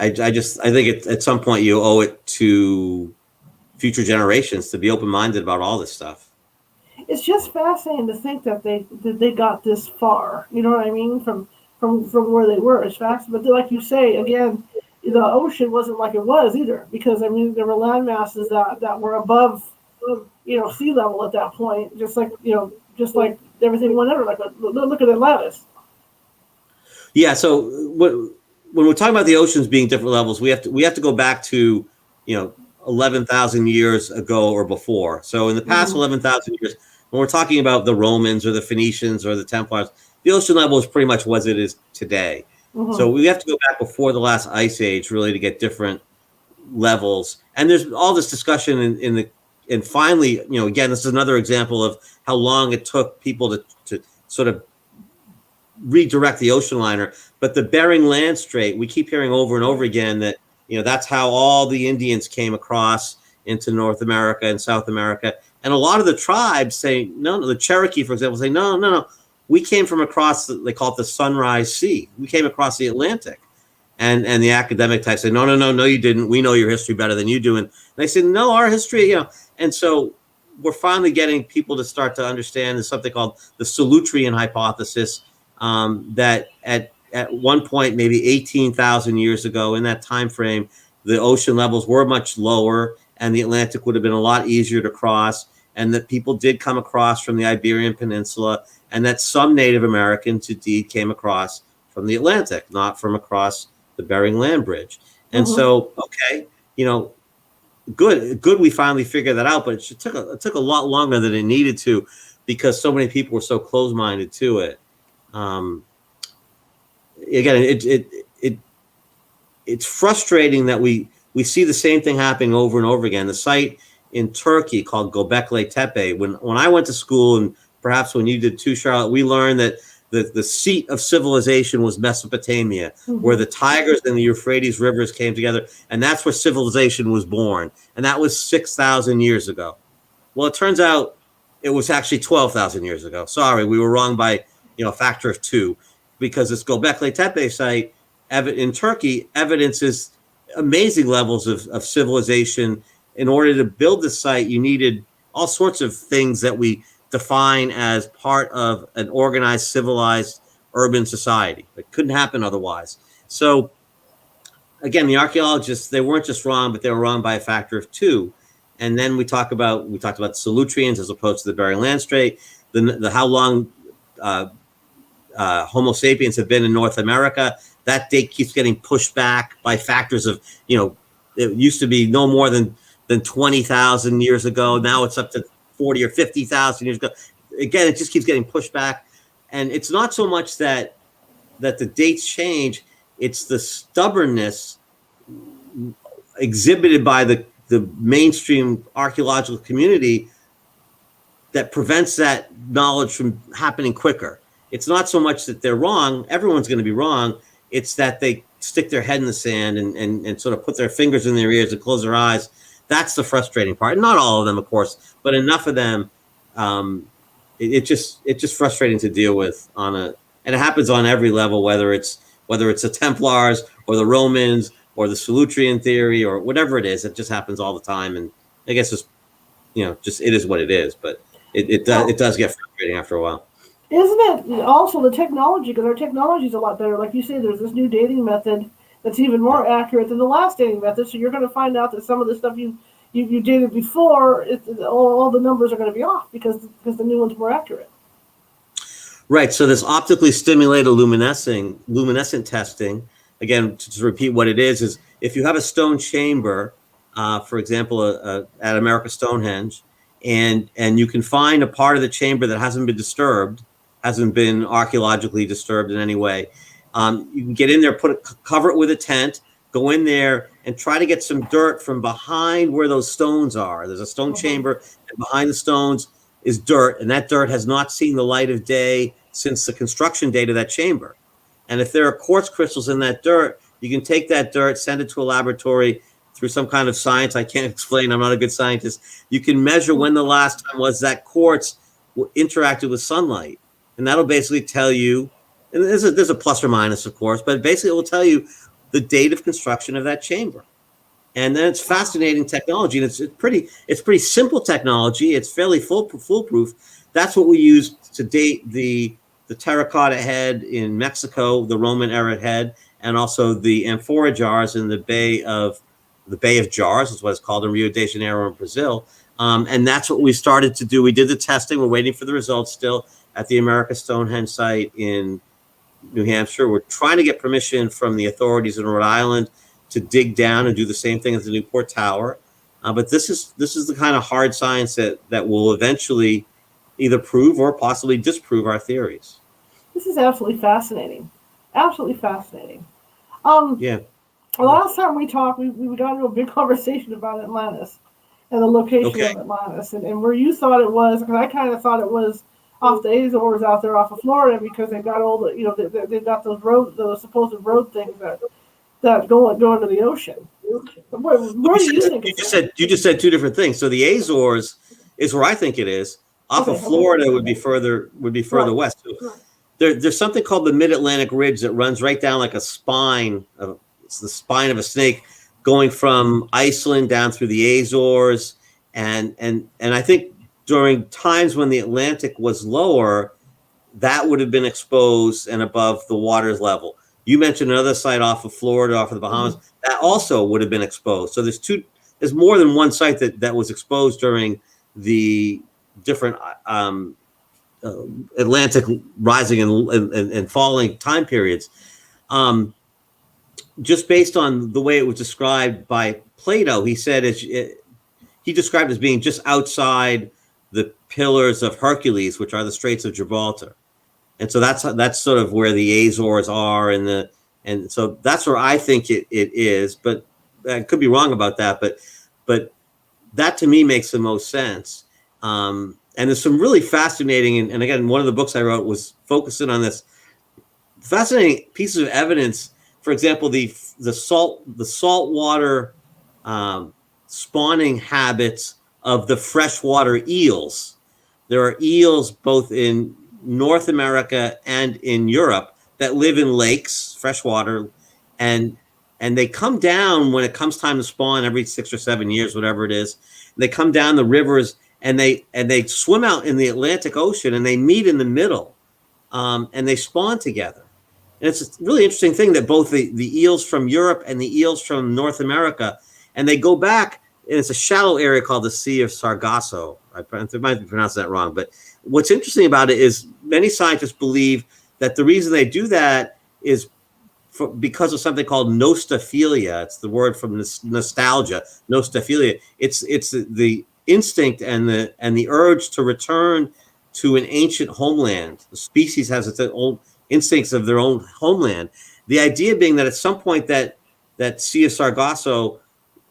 think at some point you owe it to future generations to be open-minded about all this stuff. It's just fascinating to think that they got this far. You know what I mean? From where they were. It's fascinating, but like you say again, the ocean wasn't like it was either, because I mean there were land masses that were above sea level at that point, just like everything went under. Like look at Atlantis. Yeah. So when we're talking about the oceans being different levels, we have to go back to 11,000 years ago or before. So in the past 11,000 years, when we're talking about the Romans or the Phoenicians or the Templars, the ocean level is pretty much what it is today. So we have to go back before the last ice age really to get different levels. And there's all this discussion and finally, again, this is another example of how long it took people to sort of redirect the ocean liner. But the Bering Land Strait, we keep hearing over and over again that that's how all the Indians came across into North America and South America. And a lot of the tribes say, no, the Cherokee, for example, say, no. We came from across, they call it the Sunrise Sea. We came across the Atlantic. And the academic types say, no, you didn't. We know your history better than you do. And they say, no, our history, And so we're finally getting people to start to understand there's something called the Solutrean hypothesis, that at one point, maybe 18,000 years ago, in that time frame, the ocean levels were much lower and the Atlantic would have been a lot easier to cross, and that people did come across from the Iberian Peninsula, and that some Native Americans indeed came across from the Atlantic, not from across the Bering Land Bridge. And so, okay, good we finally figured that out, but it took a lot longer than it needed to, because so many people were so close-minded to it. Again, it's frustrating that we see the same thing happening over and over again. The site in Turkey called Göbekli Tepe, when I went to school, and perhaps when you did too, Charlotte, we learned that the seat of civilization was Mesopotamia, where the Tigris and the Euphrates rivers came together, and that's where civilization was born. And that was 6,000 years ago. Well, it turns out it was actually 12,000 years ago. Sorry, we were wrong by a factor of 2, because this Göbekli Tepe site in Turkey evidences amazing levels of civilization in order to build the site, you needed all sorts of things that we define as part of an organized, civilized, urban society. It couldn't happen otherwise. So again, the archaeologists, they weren't just wrong, but they were wrong by a factor of two. And then we talked about the Solutreans as opposed to the Bering Land Strait, the how long Homo sapiens have been in North America. That date keeps getting pushed back by factors of, it used to be no more than 20,000 years ago. Now it's up to 40 or 50,000 years ago. Again, it just keeps getting pushed back. And it's not so much that the dates change, it's the stubbornness exhibited by the mainstream archaeological community that prevents that knowledge from happening quicker. It's not so much that they're wrong. Everyone's going to be wrong. It's that they stick their head in the sand and sort of put their fingers in their ears and close their eyes. That's the frustrating part. Not all of them, of course, but enough of them. It's just frustrating to deal with and it happens on every level, whether it's the Templars or the Romans or the Solutrean theory or whatever it is. It just happens all the time. And I guess it is what it is, but it does get frustrating after a while. Isn't it also the technology? Because our technology is a lot better. Like you say, there's this new dating method that's even more accurate than the last dating method. So you're going to find out that some of the stuff you dated before, all the numbers are going to be off because the new one's more accurate. Right. So this optically stimulated luminescent testing, again, to repeat what it is if you have a stone chamber, for example, at America Stonehenge, and you can find a part of the chamber that hasn't been disturbed, hasn't been archaeologically disturbed in any way, you can get in there, cover it with a tent, go in there and try to get some dirt from behind where those stones are. There's a stone chamber, and behind the stones is dirt, and that dirt has not seen the light of day since the construction date of that chamber. And if there are quartz crystals in that dirt, you can take that dirt, send it to a laboratory through some kind of science I can't explain. I'm not a good scientist. You can measure when the last time was that quartz interacted with sunlight. And that'll basically tell you, and there's a plus or minus, of course, but basically it will tell you the date of construction of that chamber. And then it's fascinating technology, and it's pretty simple technology. It's fairly foolproof. That's what we use to date the terracotta head in Mexico, the Roman era head, and also the Emphora jars in the Bay of Jars, is what it's called, in Rio de Janeiro in Brazil. And that's what we started to do. We did the testing. We're waiting for the results still at the America Stonehenge site in New Hampshire. We're trying to get permission from the authorities in Rhode Island to dig down and do the same thing as the Newport Tower. But this is the kind of hard science that will eventually either prove or possibly disprove our theories. This is absolutely fascinating. Absolutely fascinating. Yeah. The last time we talked, we got into a big conversation about Atlantis and the location of Atlantis and where you thought it was, because I kind of thought it was off the Azores out there off of Florida, because they've got all the, they've got those supposed road things that go into the ocean. Where do you think? You just said two different things. So the Azores is where I think it is. Off of Florida would be further west. So there's something called the Mid-Atlantic Ridge that runs right down like a spine. It's the spine of a snake going from Iceland down through the Azores, and I think during times when the Atlantic was lower, that would have been exposed and above the water's level. You mentioned another site off of Florida, off of the Bahamas, that also would have been exposed. So there's more than one site that was exposed during the different Atlantic rising and falling time periods. Just based on the way it was described by Plato, he said he described it as being just outside the Pillars of Hercules, which are the Straits of Gibraltar. And so that's sort of where the Azores are, and so that's where I think it is. But I could be wrong about that. But that to me makes the most sense. And there's some really fascinating, and again, one of the books I wrote was focusing on this fascinating pieces of evidence. For example, the saltwater spawning habits of the freshwater eels. There are eels both in North America and in Europe that live in lakes, freshwater, and and they come down when it comes time to spawn every 6 or 7 years, whatever it is. They come down the rivers and they swim out in the Atlantic Ocean and they meet in the middle, and they spawn together. And it's a really interesting thing that both the eels from Europe and the eels from North America, and they go back, and it's a shallow area called the Sea of Sargasso. I might be pronouncing that wrong, but what's interesting about it is many scientists believe that the reason they do that is because of something called nostophilia. It's the word from nostalgia, nostophilia. It's the instinct and the urge to return to an ancient homeland. The species has its own instincts of their own homeland. The idea being that at some point that Sea of Sargasso,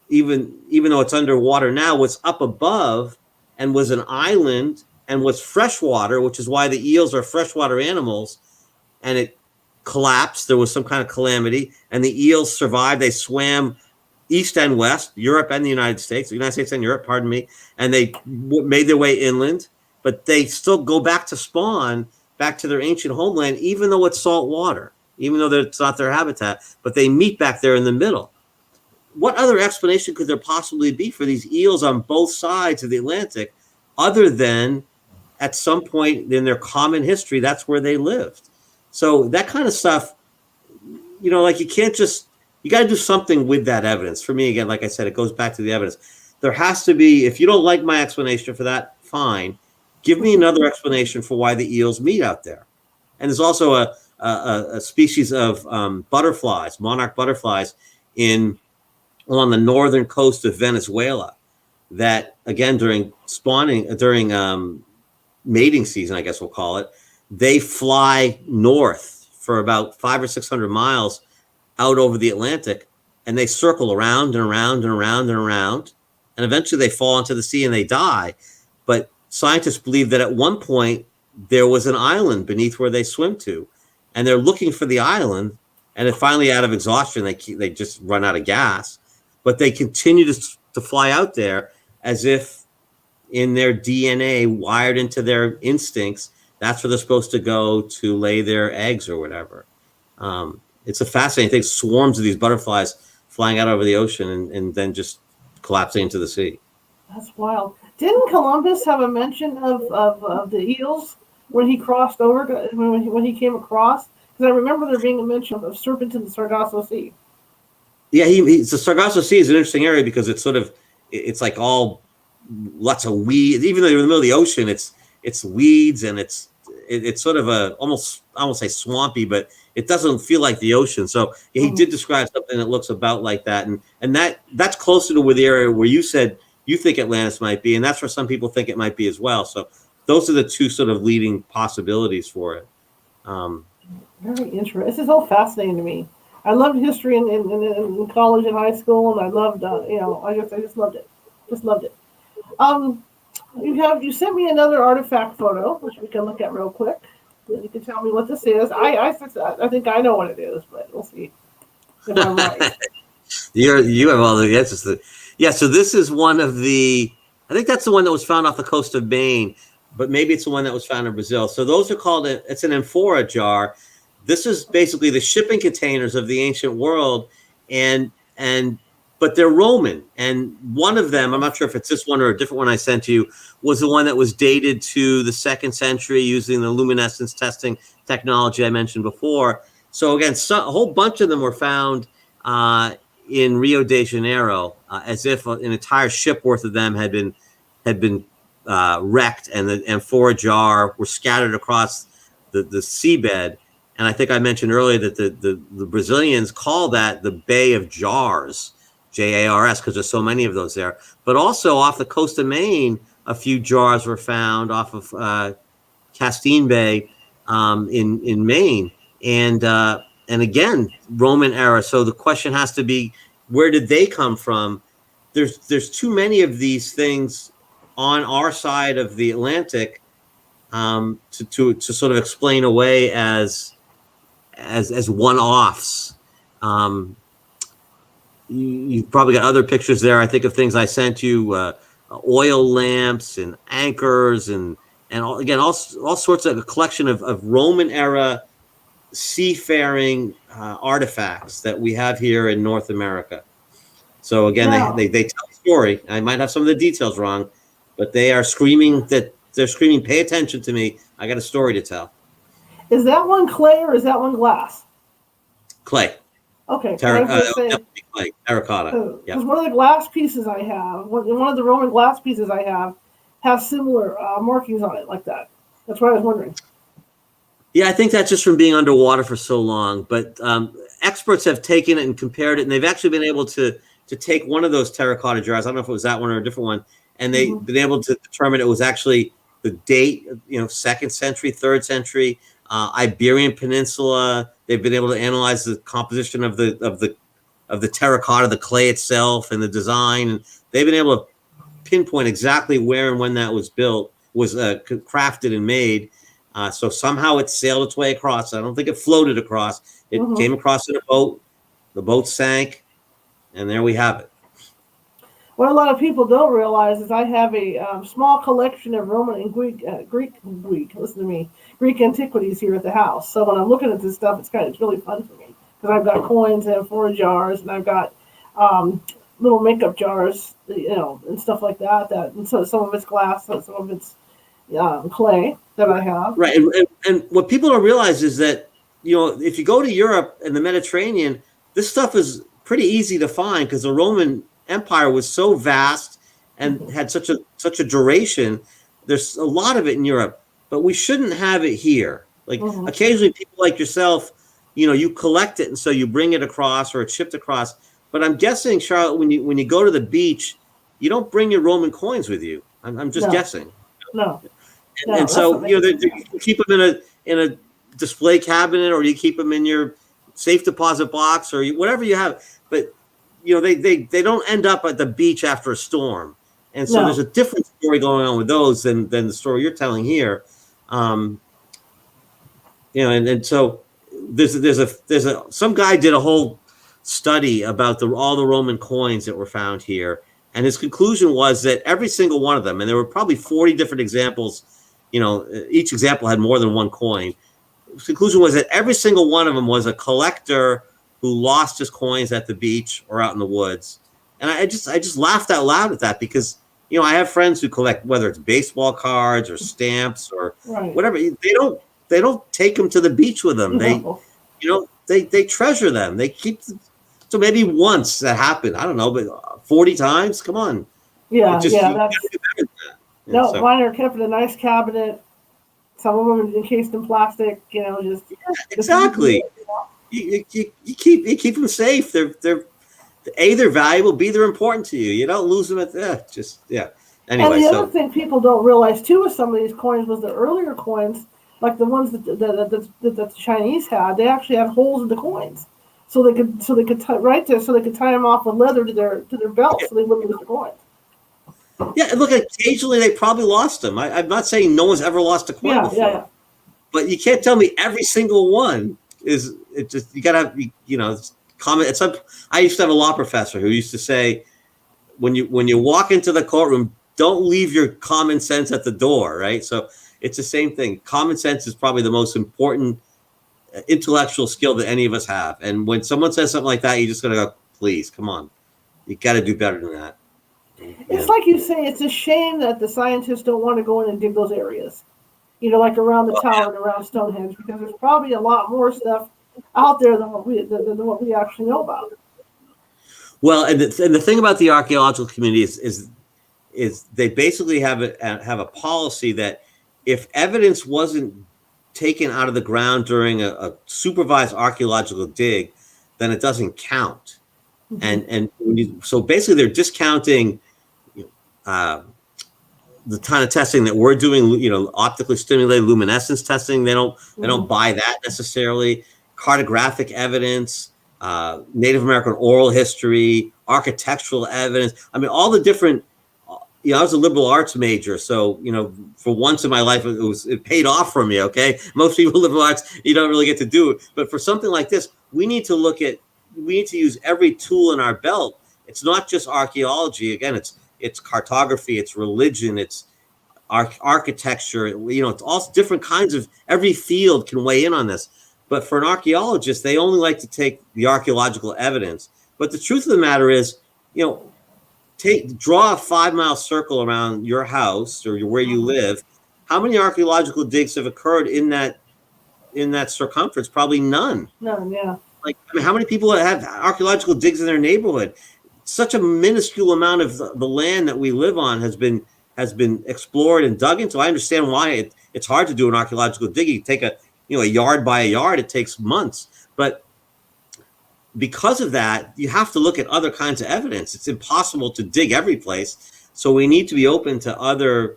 even though it's underwater now, was up above and was an island and was freshwater, which is why the eels are freshwater animals, and it collapsed. There was some kind of calamity, and the eels survived. They swam east and west, Europe and the United States and Europe, pardon me, and they made their way inland, but they still go back to spawn back to their ancient homeland, even though it's salt water, even though it's not their habitat, but they meet back there in the middle. What other explanation could there possibly be for these eels on both sides of the Atlantic other than at some point in their common history, that's where they lived? So that kind of stuff, like you got to do something with that evidence. For me, again, like I said, it goes back to the evidence. There has to be, if you don't like my explanation for that, fine. Give me another explanation for why the eels meet out there. And there's also a species of butterflies, monarch butterflies, along the northern coast of Venezuela that, again, during mating season, I guess we'll call it, they fly north for about 500 or 600 miles out over the Atlantic, and they circle around and around and around and around, and eventually they fall into the sea and they die. But scientists believe that at one point there was an island beneath where they swim to, and they're looking for the island, and then finally, out of exhaustion, they just run out of gas, but they continue to fly out there as if in their DNA, wired into their instincts, that's where they're supposed to go to lay their eggs or whatever. It's a fascinating thing. Swarms of these butterflies flying out over the ocean and then just collapsing into the sea. That's wild. Didn't Columbus have a mention of the eels when he crossed over, when he came across? Because I remember there being a mention of serpents in the Sargasso Sea. Yeah, the Sargasso Sea is an interesting area because it's like all lots of weeds. Even though you're in the middle of the ocean, it's weeds and it's sort of almost, I won't say swampy, but it doesn't feel like the ocean. So yeah, he did describe something that looks about like that, and that's closer to where the area where you said you think Atlantis might be, and that's where some people think it might be as well. So those are the two sort of leading possibilities for it. Very interesting. This is all fascinating to me. I loved history in college and high school, and I loved, I just loved it. Just loved it. You sent me another artifact photo, which we can look at real quick. You can tell me what this is. I think I know what it is, but we'll see if I'm right. You have all the answers. Yeah, so this is one of I think that's the one that was found off the coast of Maine, but maybe it's the one that was found in Brazil. So those are called, it's an Emphora jar. This is basically the shipping containers of the ancient world, but they're Roman. And one of them, I'm not sure if it's this one or a different one I sent you, was the one that was dated to the 2nd century using the luminescence testing technology I mentioned before. So again, a whole bunch of them were found in Rio de Janeiro, as if an entire ship worth of them had been wrecked, and the Emphora jar were scattered across the seabed. And I think I mentioned earlier that the Brazilians call that the Bay of Jars, Jars, because there's so many of those there. But also off the coast of Maine, a few jars were found off of Castine Bay in Maine, and again, Roman era. So the question has to be, where did they come from? There's too many of these things on our side of the Atlantic to sort of explain away as one-offs. You've probably got other pictures there. I think of things I sent you, oil lamps and anchors and all sorts of a collection of Roman era seafaring artifacts that we have here in North America. So again, they tell the story. I might have some of the details wrong, but they're screaming, pay attention to me. I got a story to tell. Is that one clay or is that one glass? Clay. Okay. Clay, terracotta. Because one of the glass pieces I have, one of the Roman glass pieces I have similar markings on it like that. That's what I was wondering. Yeah, I think that's just from being underwater for so long. But experts have taken it and compared it, and they've actually been able to take one of those terracotta jars. I don't know if it was that one or a different one, and they've been able to determine it was actually the date, 2nd century, 3rd century, Iberian Peninsula. They've been able to analyze the composition of the terracotta, the clay itself, and the design. And they've been able to pinpoint exactly where and when that was built, was crafted and made. So somehow it sailed its way across. I don't think it floated across. It came across in a boat. The boat sank, and there we have it. What a lot of people don't realize is I have a small collection of Roman and Greek antiquities here at the house. So when I'm looking at this stuff, it's really fun for me because I've got coins and Emphora jars, and I've got little makeup jars, and stuff like that. And so some of it's glass, some of it's clay that I have. Right, and what people don't realize is that if you go to Europe and the Mediterranean, this stuff is pretty easy to find because the Roman Empire was so vast and had such a duration. There's a lot of it in Europe, but we shouldn't have it here. Like occasionally, people like yourself, you collect it, and so you bring it across or it's shipped across. But I'm guessing, Charlotte, when you go to the beach, you don't bring your Roman coins with you. I'm just guessing. No. And so you keep them in a display cabinet, or you keep them in your safe deposit box, or whatever you have. But they don't end up at the beach after a storm, and so there's a different story going on with those than the story you're telling here. And so there's some guy did a whole study about all the Roman coins that were found here, and his conclusion was that every single one of them, and there were probably 40 different examples. Each example had more than one coin. His conclusion was that every single one of them was a collector who lost his coins at the beach or out in the woods. And I just laughed out loud at that because, I have friends who collect, whether it's baseball cards or stamps or whatever. They don't take them to the beach with them. No. They treasure them. They keep them. So maybe once that happened, I don't know, but 40 times, come on. Yeah, So. Mine are kept in a nice cabinet. Some of them are encased in plastic. Exactly. You keep them safe. They're valuable. B, they're important to you. You don't lose them at Anyway, and the other thing people don't realize too with some of these coins was the earlier coins, like the ones that the Chinese had. They actually had holes in the coins, so they could tie them off with leather to their belt, so they wouldn't lose the coins. Yeah, and look, occasionally they probably lost them. I'm not saying no one's ever lost a coin before. Yeah. But you can't tell me every single one is. It just, you gotta have, comment. I used to have a law professor who used to say, when you walk into the courtroom, don't leave your common sense at the door, right? So it's the same thing. Common sense is probably the most important intellectual skill that any of us have. And when someone says something like that, you just gotta go, please, come on, you got to do better than that. It's like you say, it's a shame that the scientists don't want to go in and dig those areas, like around the tower and around Stonehenge, because there's probably a lot more stuff out there than what we actually know about. Well, and the thing about the archaeological community is they basically have a policy that if evidence wasn't taken out of the ground during a supervised archaeological dig, then it doesn't count. And so basically they're discounting the kind of testing that we're doing, optically stimulated luminescence testing. They don't buy that necessarily. Cartographic evidence, Native American oral history, architectural evidence. I mean, all the different. I was a liberal arts major, so for once in my life, it paid off for me. Okay, most people liberal arts, you don't really get to do it, but for something like this, we need to use every tool in our belt. It's not just archaeology. Again, it's cartography, it's religion, it's architecture. It's all different kinds of. Every field can weigh in on this. But for an archaeologist, they only like to take the archaeological evidence. But the truth of the matter is, draw a 5-mile circle around your house or where you live. How many archaeological digs have occurred in that circumference? Probably none. None, yeah. How many people have archaeological digs in their neighborhood? Such a minuscule amount of the land that we live on has been explored and dug into. I understand why it's hard to do an archaeological dig. You take a yard by a yard, it takes months. But because of that, you have to look at other kinds of evidence. It's impossible to dig every place. So we need to be open to other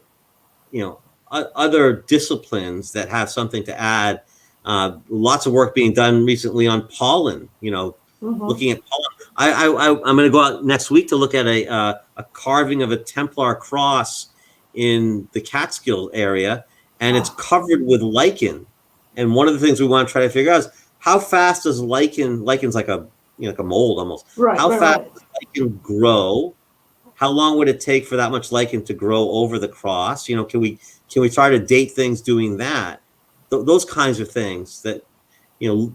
disciplines that have something to add. Lots of work being done recently on pollen, looking at pollen. I'm going to go out next week to look at a carving of a Templar cross in the Catskill area, and it's covered with lichen. And one of the things we want to try to figure out is how fast does liken's like a mold almost. Right, how fast does lichen grow? How long would it take for that much lichen to grow over the cross? Can we try to date things doing that? Those kinds of things that,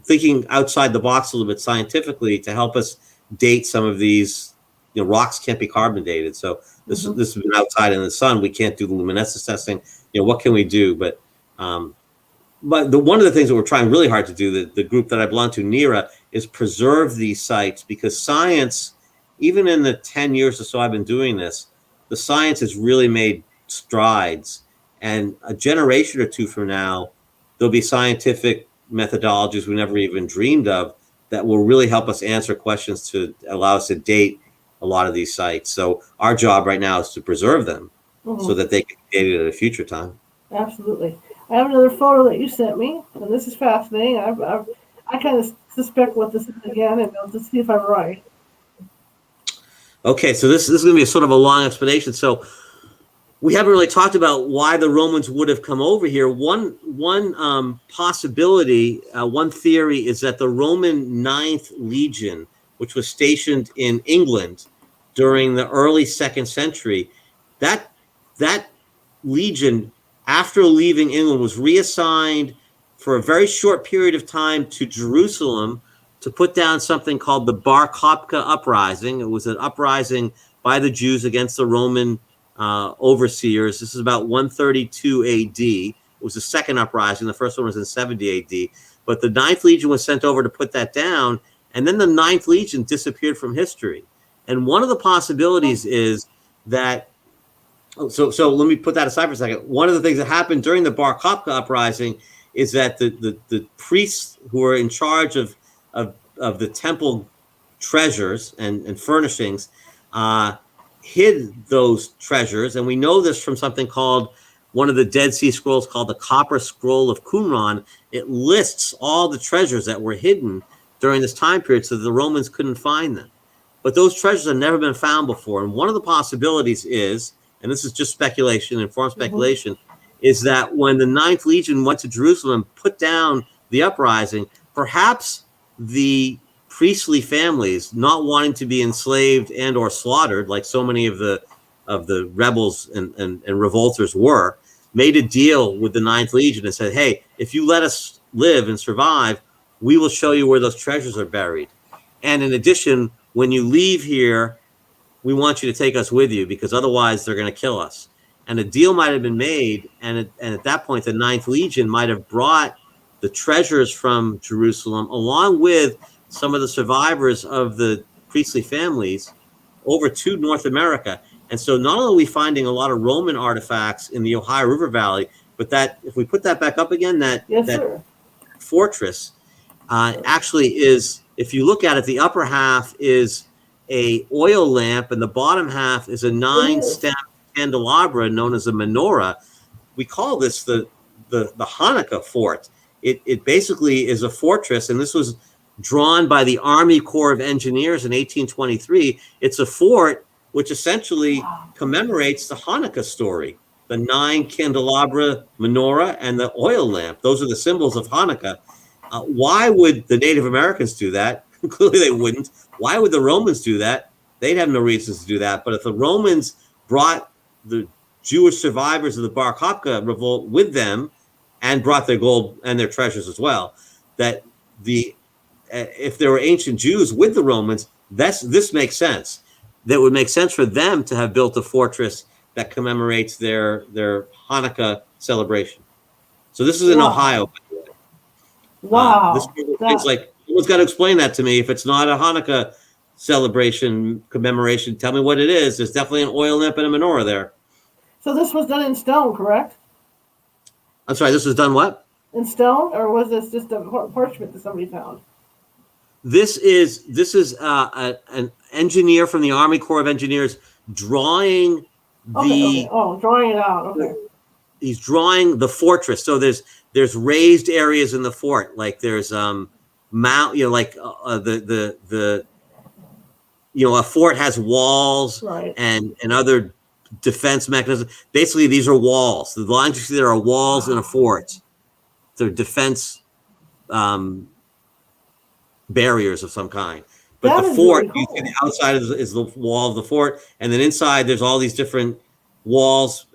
thinking outside the box a little bit scientifically to help us date some of these, rocks can't be carbon dated. So this has been outside in the sun. We can't do the luminescence testing. What can we do? But one of the things that we're trying really hard to do, the group that I belong to, NERA, is preserve these sites, because science, even in the 10 years or so I've been doing this, the science has really made strides. And a generation or two from now, there'll be scientific methodologies we never even dreamed of that will really help us answer questions to allow us to date a lot of these sites. So our job right now is to preserve them so that they can be dated at a future time. Absolutely. I have another photo that you sent me, and this is fascinating. I kind of suspect what this is again, and I'll just see if I'm right. Okay, so this is going to be sort of a long explanation. So we haven't really talked about why the Romans would have come over here. One possibility, one theory is that the Roman 9th Legion, which was stationed in England during the early 2nd century, that legion, after leaving England, was reassigned for a very short period of time to Jerusalem to put down something called the Bar Kokhba uprising. It was an uprising by the Jews against the Roman overseers. This is about 132 AD. It was the second uprising. The first one was in 70 AD. But the 9th Legion was sent over to put that down, and then the 9th Legion disappeared from history. And one of the possibilities is that, so let me put that aside for a second. One of the things that happened during the Bar Kokhba uprising is that the priests who were in charge of the temple treasures and furnishings hid those treasures. And we know this from something called one of the Dead Sea Scrolls called the Copper Scroll of Qumran. It lists all the treasures that were hidden during this time period so that the Romans couldn't find them. But those treasures have never been found before. And one of the possibilities is, and this is just speculation, informed speculation, is that when the 9th Legion went to Jerusalem, put down the uprising, perhaps the priestly families, not wanting to be enslaved and or slaughtered like so many of the rebels and revolters were, made a deal with the 9th Legion and said, hey, if you let us live and survive, we will show you where those treasures are buried. And in addition, when you leave here, we want you to take us with you, because otherwise they're going to kill us. And a deal might have been made, and at that point, the 9th Legion might have brought the treasures from Jerusalem, along with some of the survivors of the priestly families, over to North America. And so not only are we finding a lot of Roman artifacts in the Ohio River Valley, but that if we put that back up again, that fortress actually is, if you look at it, the upper half is a oil lamp, and the bottom half is a 9-stem candelabra known as a menorah. We call this the Hanukkah fort. It basically is a fortress, and this was drawn by the Army Corps of Engineers in 1823. It's a fort which essentially commemorates the Hanukkah story, the 9 candelabra menorah and the oil lamp. Those are the symbols of Hanukkah. Why would the Native Americans do that? Clearly they wouldn't. Why would the Romans do that? They'd have no reasons to do that. But if the Romans brought the Jewish survivors of the Bar Kokhba revolt with them and brought their gold and their treasures as well, that the if there were ancient Jews with the Romans, this makes sense. That would make sense for them to have built a fortress that commemorates their Hanukkah celebration. So this is in Ohio. Wow. It's like, someone's got to explain that to me. If it's not a Hanukkah celebration commemoration, tell me what it is. There's definitely an oil lamp and a menorah there. So this was done in stone, correct? I'm sorry, this was done what? In stone, or was this just a parchment that somebody found? This is an engineer from the Army Corps of Engineers drawing Okay. Oh, drawing it out. Okay. He's drawing the fortress. So there's raised areas in the fort, like there's mount, like the a fort has walls, right, and other defense mechanisms. Basically, these are walls. The lines you see there are walls in a fort. They're defense barriers of some kind. But that the fort, really cool. you see the outside is the wall of the fort, and then inside there's all these different walls.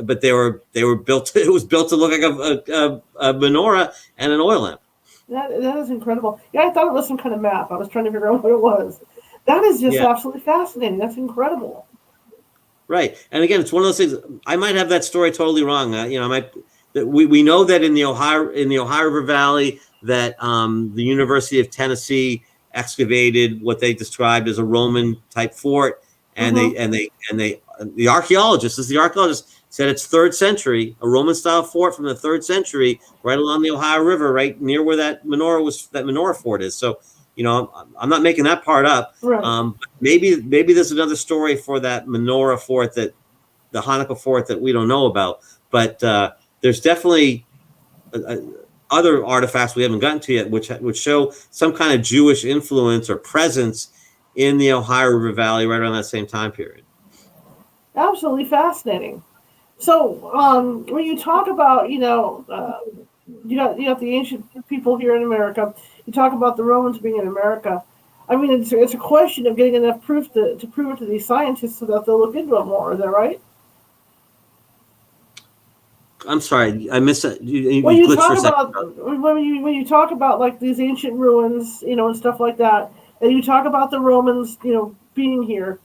But they were built. It was built to look like a menorah and an oil lamp. That is incredible. Yeah, I thought it was some kind of map. I was trying to figure out what it was. That is just absolutely fascinating. That's incredible. Right, and again, it's one of those things. I might have that story totally wrong. We know that in the Ohio River Valley that the University of Tennessee excavated what they described as a Roman type fort, and the archaeologists said it's 3rd century, a Roman style fort from the 3rd century, right along the Ohio River, right near where that menorah fort is. So, I'm not making that part up. Right. Maybe there's another story for that menorah fort, that the Hanukkah fort, that we don't know about. But there's definitely other artifacts we haven't gotten to yet, which show some kind of Jewish influence or presence in the Ohio River Valley right around that same time period. Absolutely fascinating. So when you talk about, you got the ancient people here in America. You talk about the Romans being in America. I mean, it's a question of getting enough proof to prove it to these scientists so that they'll look into it more. Is that right? I'm sorry, I missed that. When you talk about like these ancient ruins, and stuff like that, and you talk about the Romans, being here,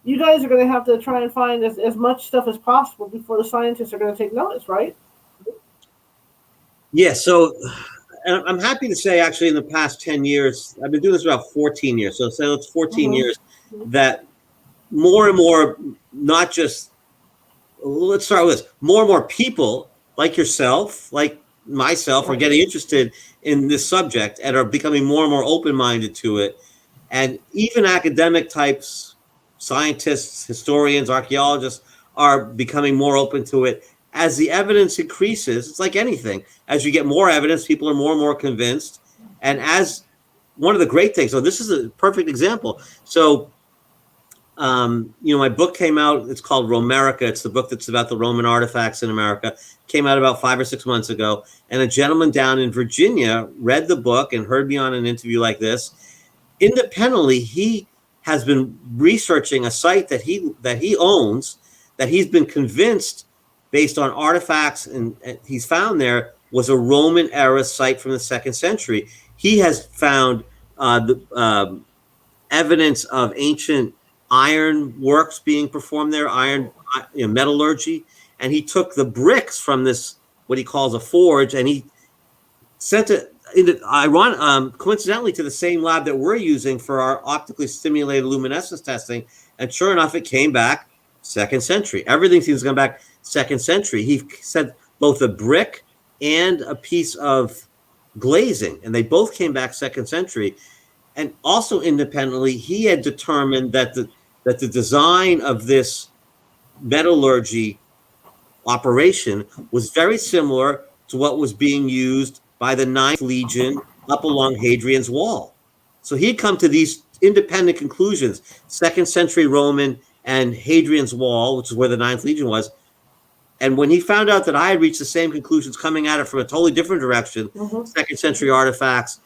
you guys are going to have to try and find as much stuff as possible before the scientists are going to take notice, right? Yeah. So, and I'm happy to say, actually, in the past 10 years, I've been doing this about 14 years. So say it's 14 years that more and more, not just. Let's start with this. More and more people like yourself, like myself, are getting interested in this subject and are becoming more and more open-minded to it. And even academic types, scientists, historians, archaeologists, are becoming more open to it. As the evidence increases, it's like anything. As you get more evidence, people are more and more convinced. And as one of the great things, so this is a perfect example. So, my book came out. It's called Romerica. It's the book that's about the Roman artifacts in America. Came out about 5 or 6 months ago. And a gentleman down in Virginia read the book and heard me on an interview like this. Independently, he has been researching a site that he owns, that he's been convinced, based on artifacts and he's found there, was a Roman era site from the 2nd century. He has found the evidence of ancient iron works being performed there, metallurgy, and he took the bricks from this, what he calls a forge, and he sent it coincidentally to the same lab that we're using for our optically stimulated luminescence testing, and sure enough, it came back 2nd century. Everything seems to come back 2nd century. He said both a brick and a piece of glazing, and they both came back 2nd century. And also independently, he had determined that the design of this metallurgy operation was very similar to what was being used by the 9th Legion up along Hadrian's Wall. So he'd come to these independent conclusions, 2nd century Roman and Hadrian's Wall, which is where the 9th Legion was. And when he found out that I had reached the same conclusions coming at it from a totally different direction, 2nd century artifacts,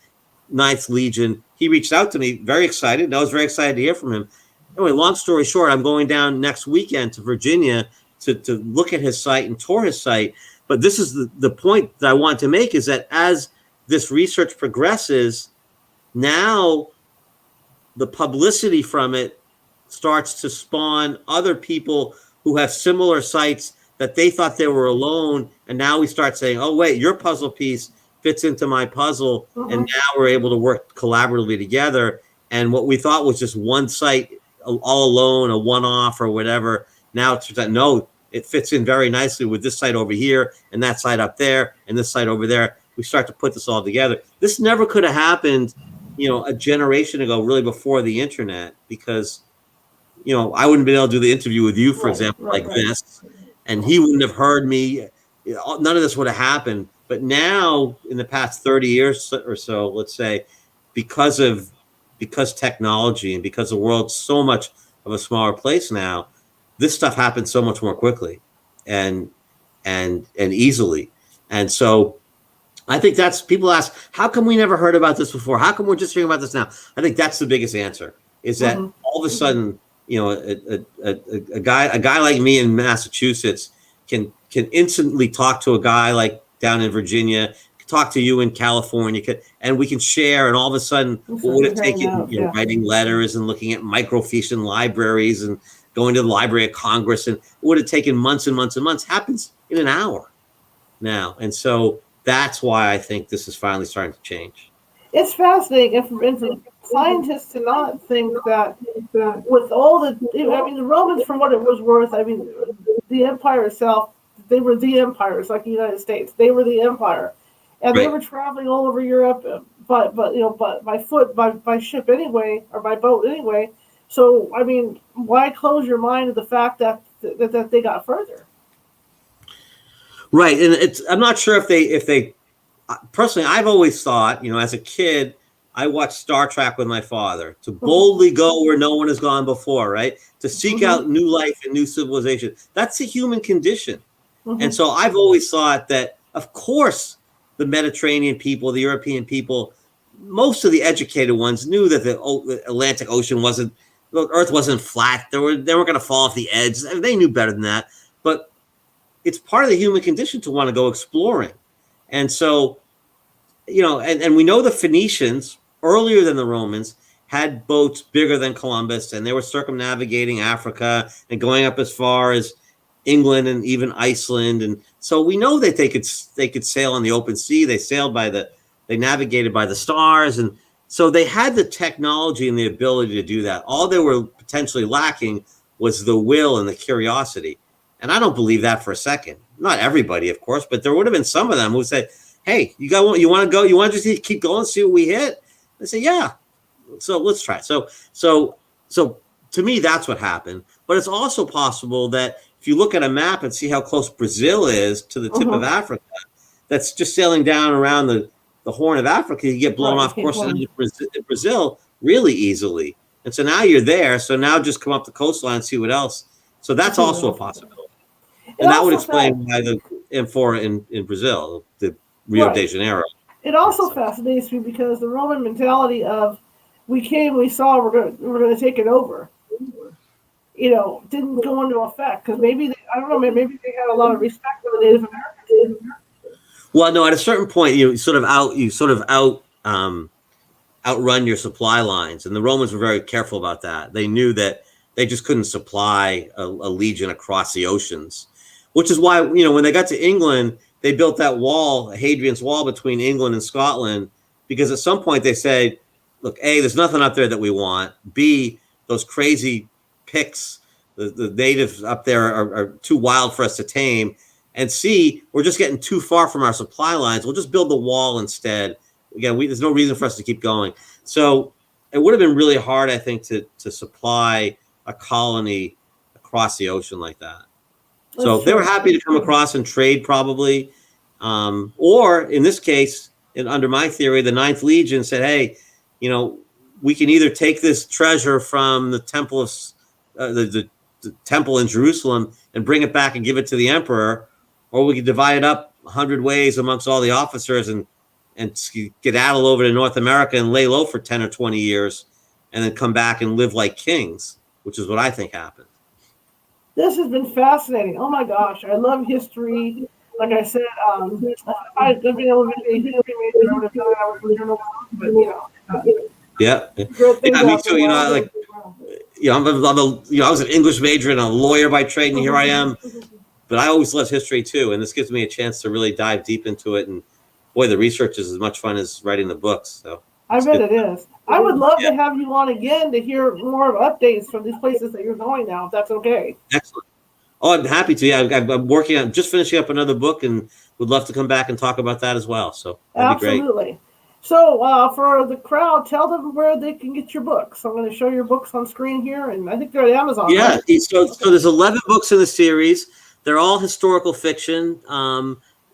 9th Legion, he reached out to me, very excited, and I was very excited to hear from him. Anyway, long story short, I'm going down next weekend to Virginia to look at his site and tour his site. But this is the point that I want to make, is that as this research progresses, now the publicity from it starts to spawn other people who have similar sites that they thought they were alone. And now we start saying, oh, wait, your puzzle piece fits into my puzzle. And now we're able to work collaboratively together. And what we thought was just one site all alone, a one-off or whatever, now it's that, no, it fits in very nicely with this site over here and that site up there and this site over there. We start to put this all together. This never could have happened, a generation ago, really before the internet, because, I wouldn't be able to do the interview with you, for example, like this, and he wouldn't have heard me. None of this would have happened. But now, in the past 30 years or so, let's say, because technology and because the world's so much of a smaller place now, this stuff happens so much more quickly and easily. And so I think that's, people ask, how come we never heard about this before? How come we're just hearing about this now? I think that's the biggest answer, is that all of a sudden, a guy like me in Massachusetts can instantly talk to a guy like down in Virginia, talk to you in California, and we can share. And all of a sudden, what would it take writing letters and looking at microfiche in libraries and going to the Library of Congress, and what would have taken months and months and months happens in an hour now. And so that's why I think this is finally starting to change. It's fascinating for scientists to not think that with all the Romans, for what it was worth, the empire itself, they were the empire. It's like the United States. They were the empire. And they were traveling all over Europe, but by foot, by ship anyway, or by boat anyway. So, why close your mind to the fact that they got further? Right. And I'm not sure if they personally, I've always thought, as a kid, I watched Star Trek with my father, to boldly go where no one has gone before, right? To seek out new life and new civilization. That's the human condition. And so I've always thought that, of course, the Mediterranean people, the European people, most of the educated ones knew that the Atlantic Ocean the Earth wasn't flat. They weren't going to fall off the edge. They knew better than that. But it's part of the human condition to want to go exploring. And so, and we know the Phoenicians, earlier than the Romans, had boats bigger than Columbus, and they were circumnavigating Africa and going up as far as England and even Iceland. And so we know that they could sail on the open sea. They navigated by the stars. And so they had the technology and the ability to do that. All they were potentially lacking was the will and the curiosity. And I don't believe that for a second. Not everybody, of course, but there would have been some of them who said, hey, you want to go? You want to just keep going, see what we hit? They say, yeah. So let's try. So to me, that's what happened. But it's also possible that if you look at a map and see how close Brazil is to the tip of Africa, that's just sailing down around the Horn of Africa, you get blown off course into Brazil really easily. And so now you're there. So now just come up the coastline and see what else. So that's also a possibility. And that would explain why the Emphora in Brazil, the Rio de Janeiro. It also fascinates me because the Roman mentality of we came, we saw, we're going to take it over, didn't go into effect because maybe they had a lot of respect for the Native Americans. Well, no, at a certain point, you sort of outrun your supply lines, and the Romans were very careful about that. They knew that they just couldn't supply a legion across the oceans, which is why when they got to England, they built that wall, Hadrian's Wall, between England and Scotland, because at some point they said, look, A, there's nothing up there that we want. B, those crazy Picts, the natives up there are too wild for us to tame. And C, we're just getting too far from our supply lines. We'll just build the wall instead. Again, there's no reason for us to keep going. So it would have been really hard, I think, to supply a colony across the ocean like that. So they were happy to come across and trade, probably. Or in this case, under my theory, the Ninth Legion said, hey, we can either take this treasure from the temple of the temple in Jerusalem and bring it back and give it to the emperor, or we could divide it up 100 ways amongst all the officers and skedaddle over to North America and lay low for 10 or 20 years and then come back and live like kings, which is what I think happened. This has been fascinating. Oh my gosh, I love history. like I said, I've been able to be a history major. I would have done it. I was a journalist, but Yeah. great things Yeah, me out too. You know, like, I was an English major and a lawyer by trade, and here I am. But I always loved history too, and this gives me a chance to really dive deep into it. And boy, the research is as much fun as writing the books. So I bet it is. I would love Yeah. to have you on again to hear more updates from these places that you're going now, if that's okay. Excellent. Oh, I'm happy to. Yeah, I'm working on just finishing up another book, and would love to come back and talk about that as well. So that'd be great. Absolutely. So for the crowd, tell them where they can get your books. I'm going to show your books on screen here, and I think they're at Amazon. Yeah. Right? So there's 11 books in the series. They're all historical fiction.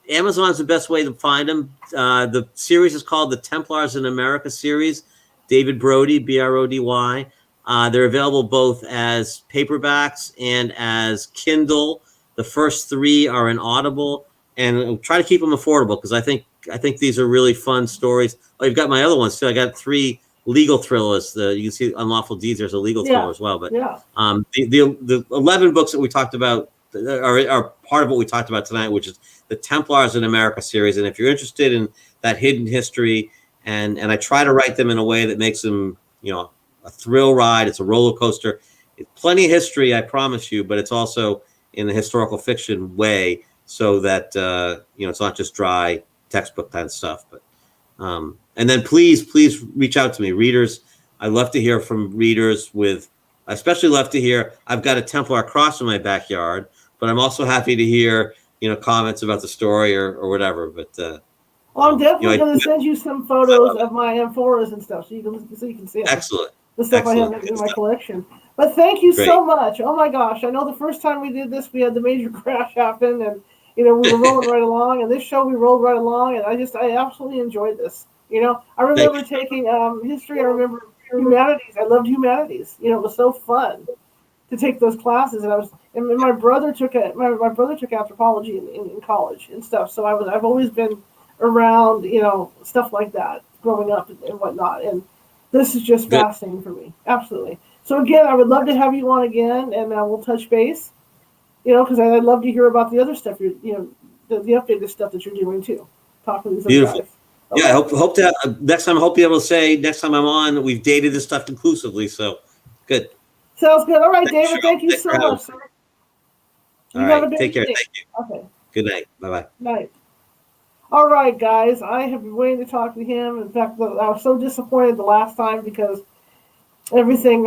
Amazon's the best way to find them. The series is called the Templars in America series. David Brody, Brody. They're available both as paperbacks and as Kindle. The first 3 are in Audible, and we'll try to keep them affordable because I think these are really fun stories. Oh, you've got my other ones too. I got 3 legal thrillers. You can see Unlawful Deeds. There's a legal thriller as well. But the 11 books that we talked about are part of what we talked about tonight, which is the Templars in America series. And if you're interested in that hidden history, and I try to write them in a way that makes them, a thrill ride. It's a roller coaster. It's plenty of history, I promise you, but it's also in a historical fiction way, so that it's not just dry textbook kind of stuff. But and then please reach out to me, readers. I love to hear from readers. I especially love to hear, I've got a Templar cross in my backyard, but I'm also happy to hear, comments about the story or whatever. But well, I'm definitely going to send you some photos of my amphoras and stuff, so you can see them. Excellent. The stuff I have in my collection. But thank you so much. Oh my gosh! I know the first time we did this, we had the major crash happen, and we were rolling right along. And this show, we rolled right along, and I absolutely enjoyed this. I remember taking history. I remember humanities. I loved humanities. It was so fun to take those classes, and my brother took anthropology in college and stuff. So I've always been around stuff like that growing up and whatnot. And this is just fascinating for me. Absolutely. So again, I would love to have you on again, and we'll touch base. Because I'd love to hear about the other stuff the updated stuff that you're doing too. Talk to these other guys. Okay. Yeah, I hope to next time. I hope you're able to say next time I'm on, we've dated this stuff conclusively. So good. Sounds good. All right, David. Thank you so much, sir. All right. Take care. Thank you. Okay. Good night. Bye-bye. Night. All right, guys. I have been waiting to talk to him. In fact, I was so disappointed the last time because everything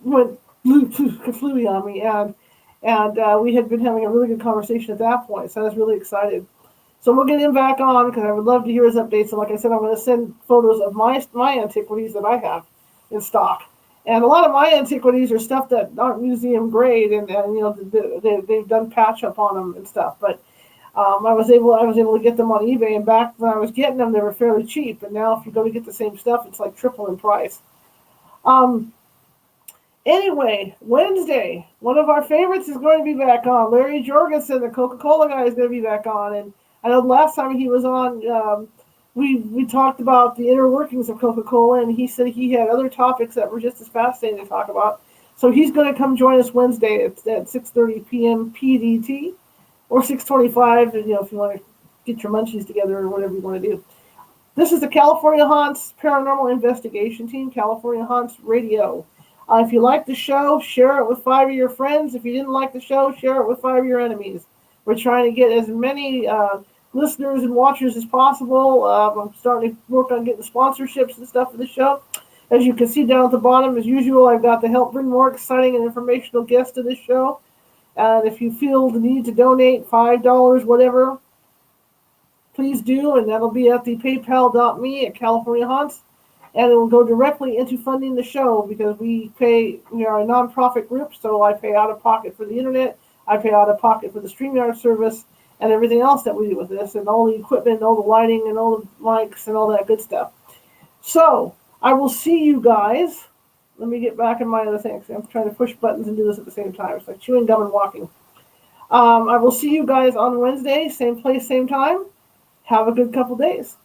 went fluey on me, and we had been having a really good conversation at that point. So I was really excited. So we'll get him back on because I would love to hear his updates. And like I said, I'm going to send photos of my antiquities that I have in stock. And a lot of my antiquities are stuff that aren't museum grade, and they've done patch up on them and stuff. But I was able to get them on eBay, and back when I was getting them, they were fairly cheap. And now, if you go to get the same stuff, it's like triple in price. Anyway, Wednesday, one of our favorites is going to be back on. Larry Jorgensen, the Coca-Cola guy, is going to be back on. And I know the last time he was on, we talked about the inner workings of Coca-Cola, and he said he had other topics that were just as fascinating to talk about. So he's going to come join us Wednesday at 6:30 p.m. PDT, or 6:25, if you want to get your munchies together or whatever you want to do. This is the California Haunts Paranormal Investigation Team, California Haunts Radio. If you like the show, share it with 5 of your friends. If you didn't like the show, share it with 5 of your enemies. We're trying to get as many listeners and watchers as possible. I'm starting to work on getting sponsorships and stuff for the show. As you can see down at the bottom, as usual, I've got to help bring more exciting and informational guests to this show. And if you feel the need to donate $5, whatever, please do. And that'll be at the paypal.me at California Haunts. And it will go directly into funding the show because we are a nonprofit group, so I pay out of pocket for the internet, I pay out of pocket for the StreamYard service, and everything else that we do with this, and all the equipment, and all the lighting, and all the mics, and all that good stuff. So, I will see you guys. Let me get back in my other things. I'm trying to push buttons and do this at the same time. It's like chewing gum and walking. I will see you guys on Wednesday, same place, same time. Have a good couple days.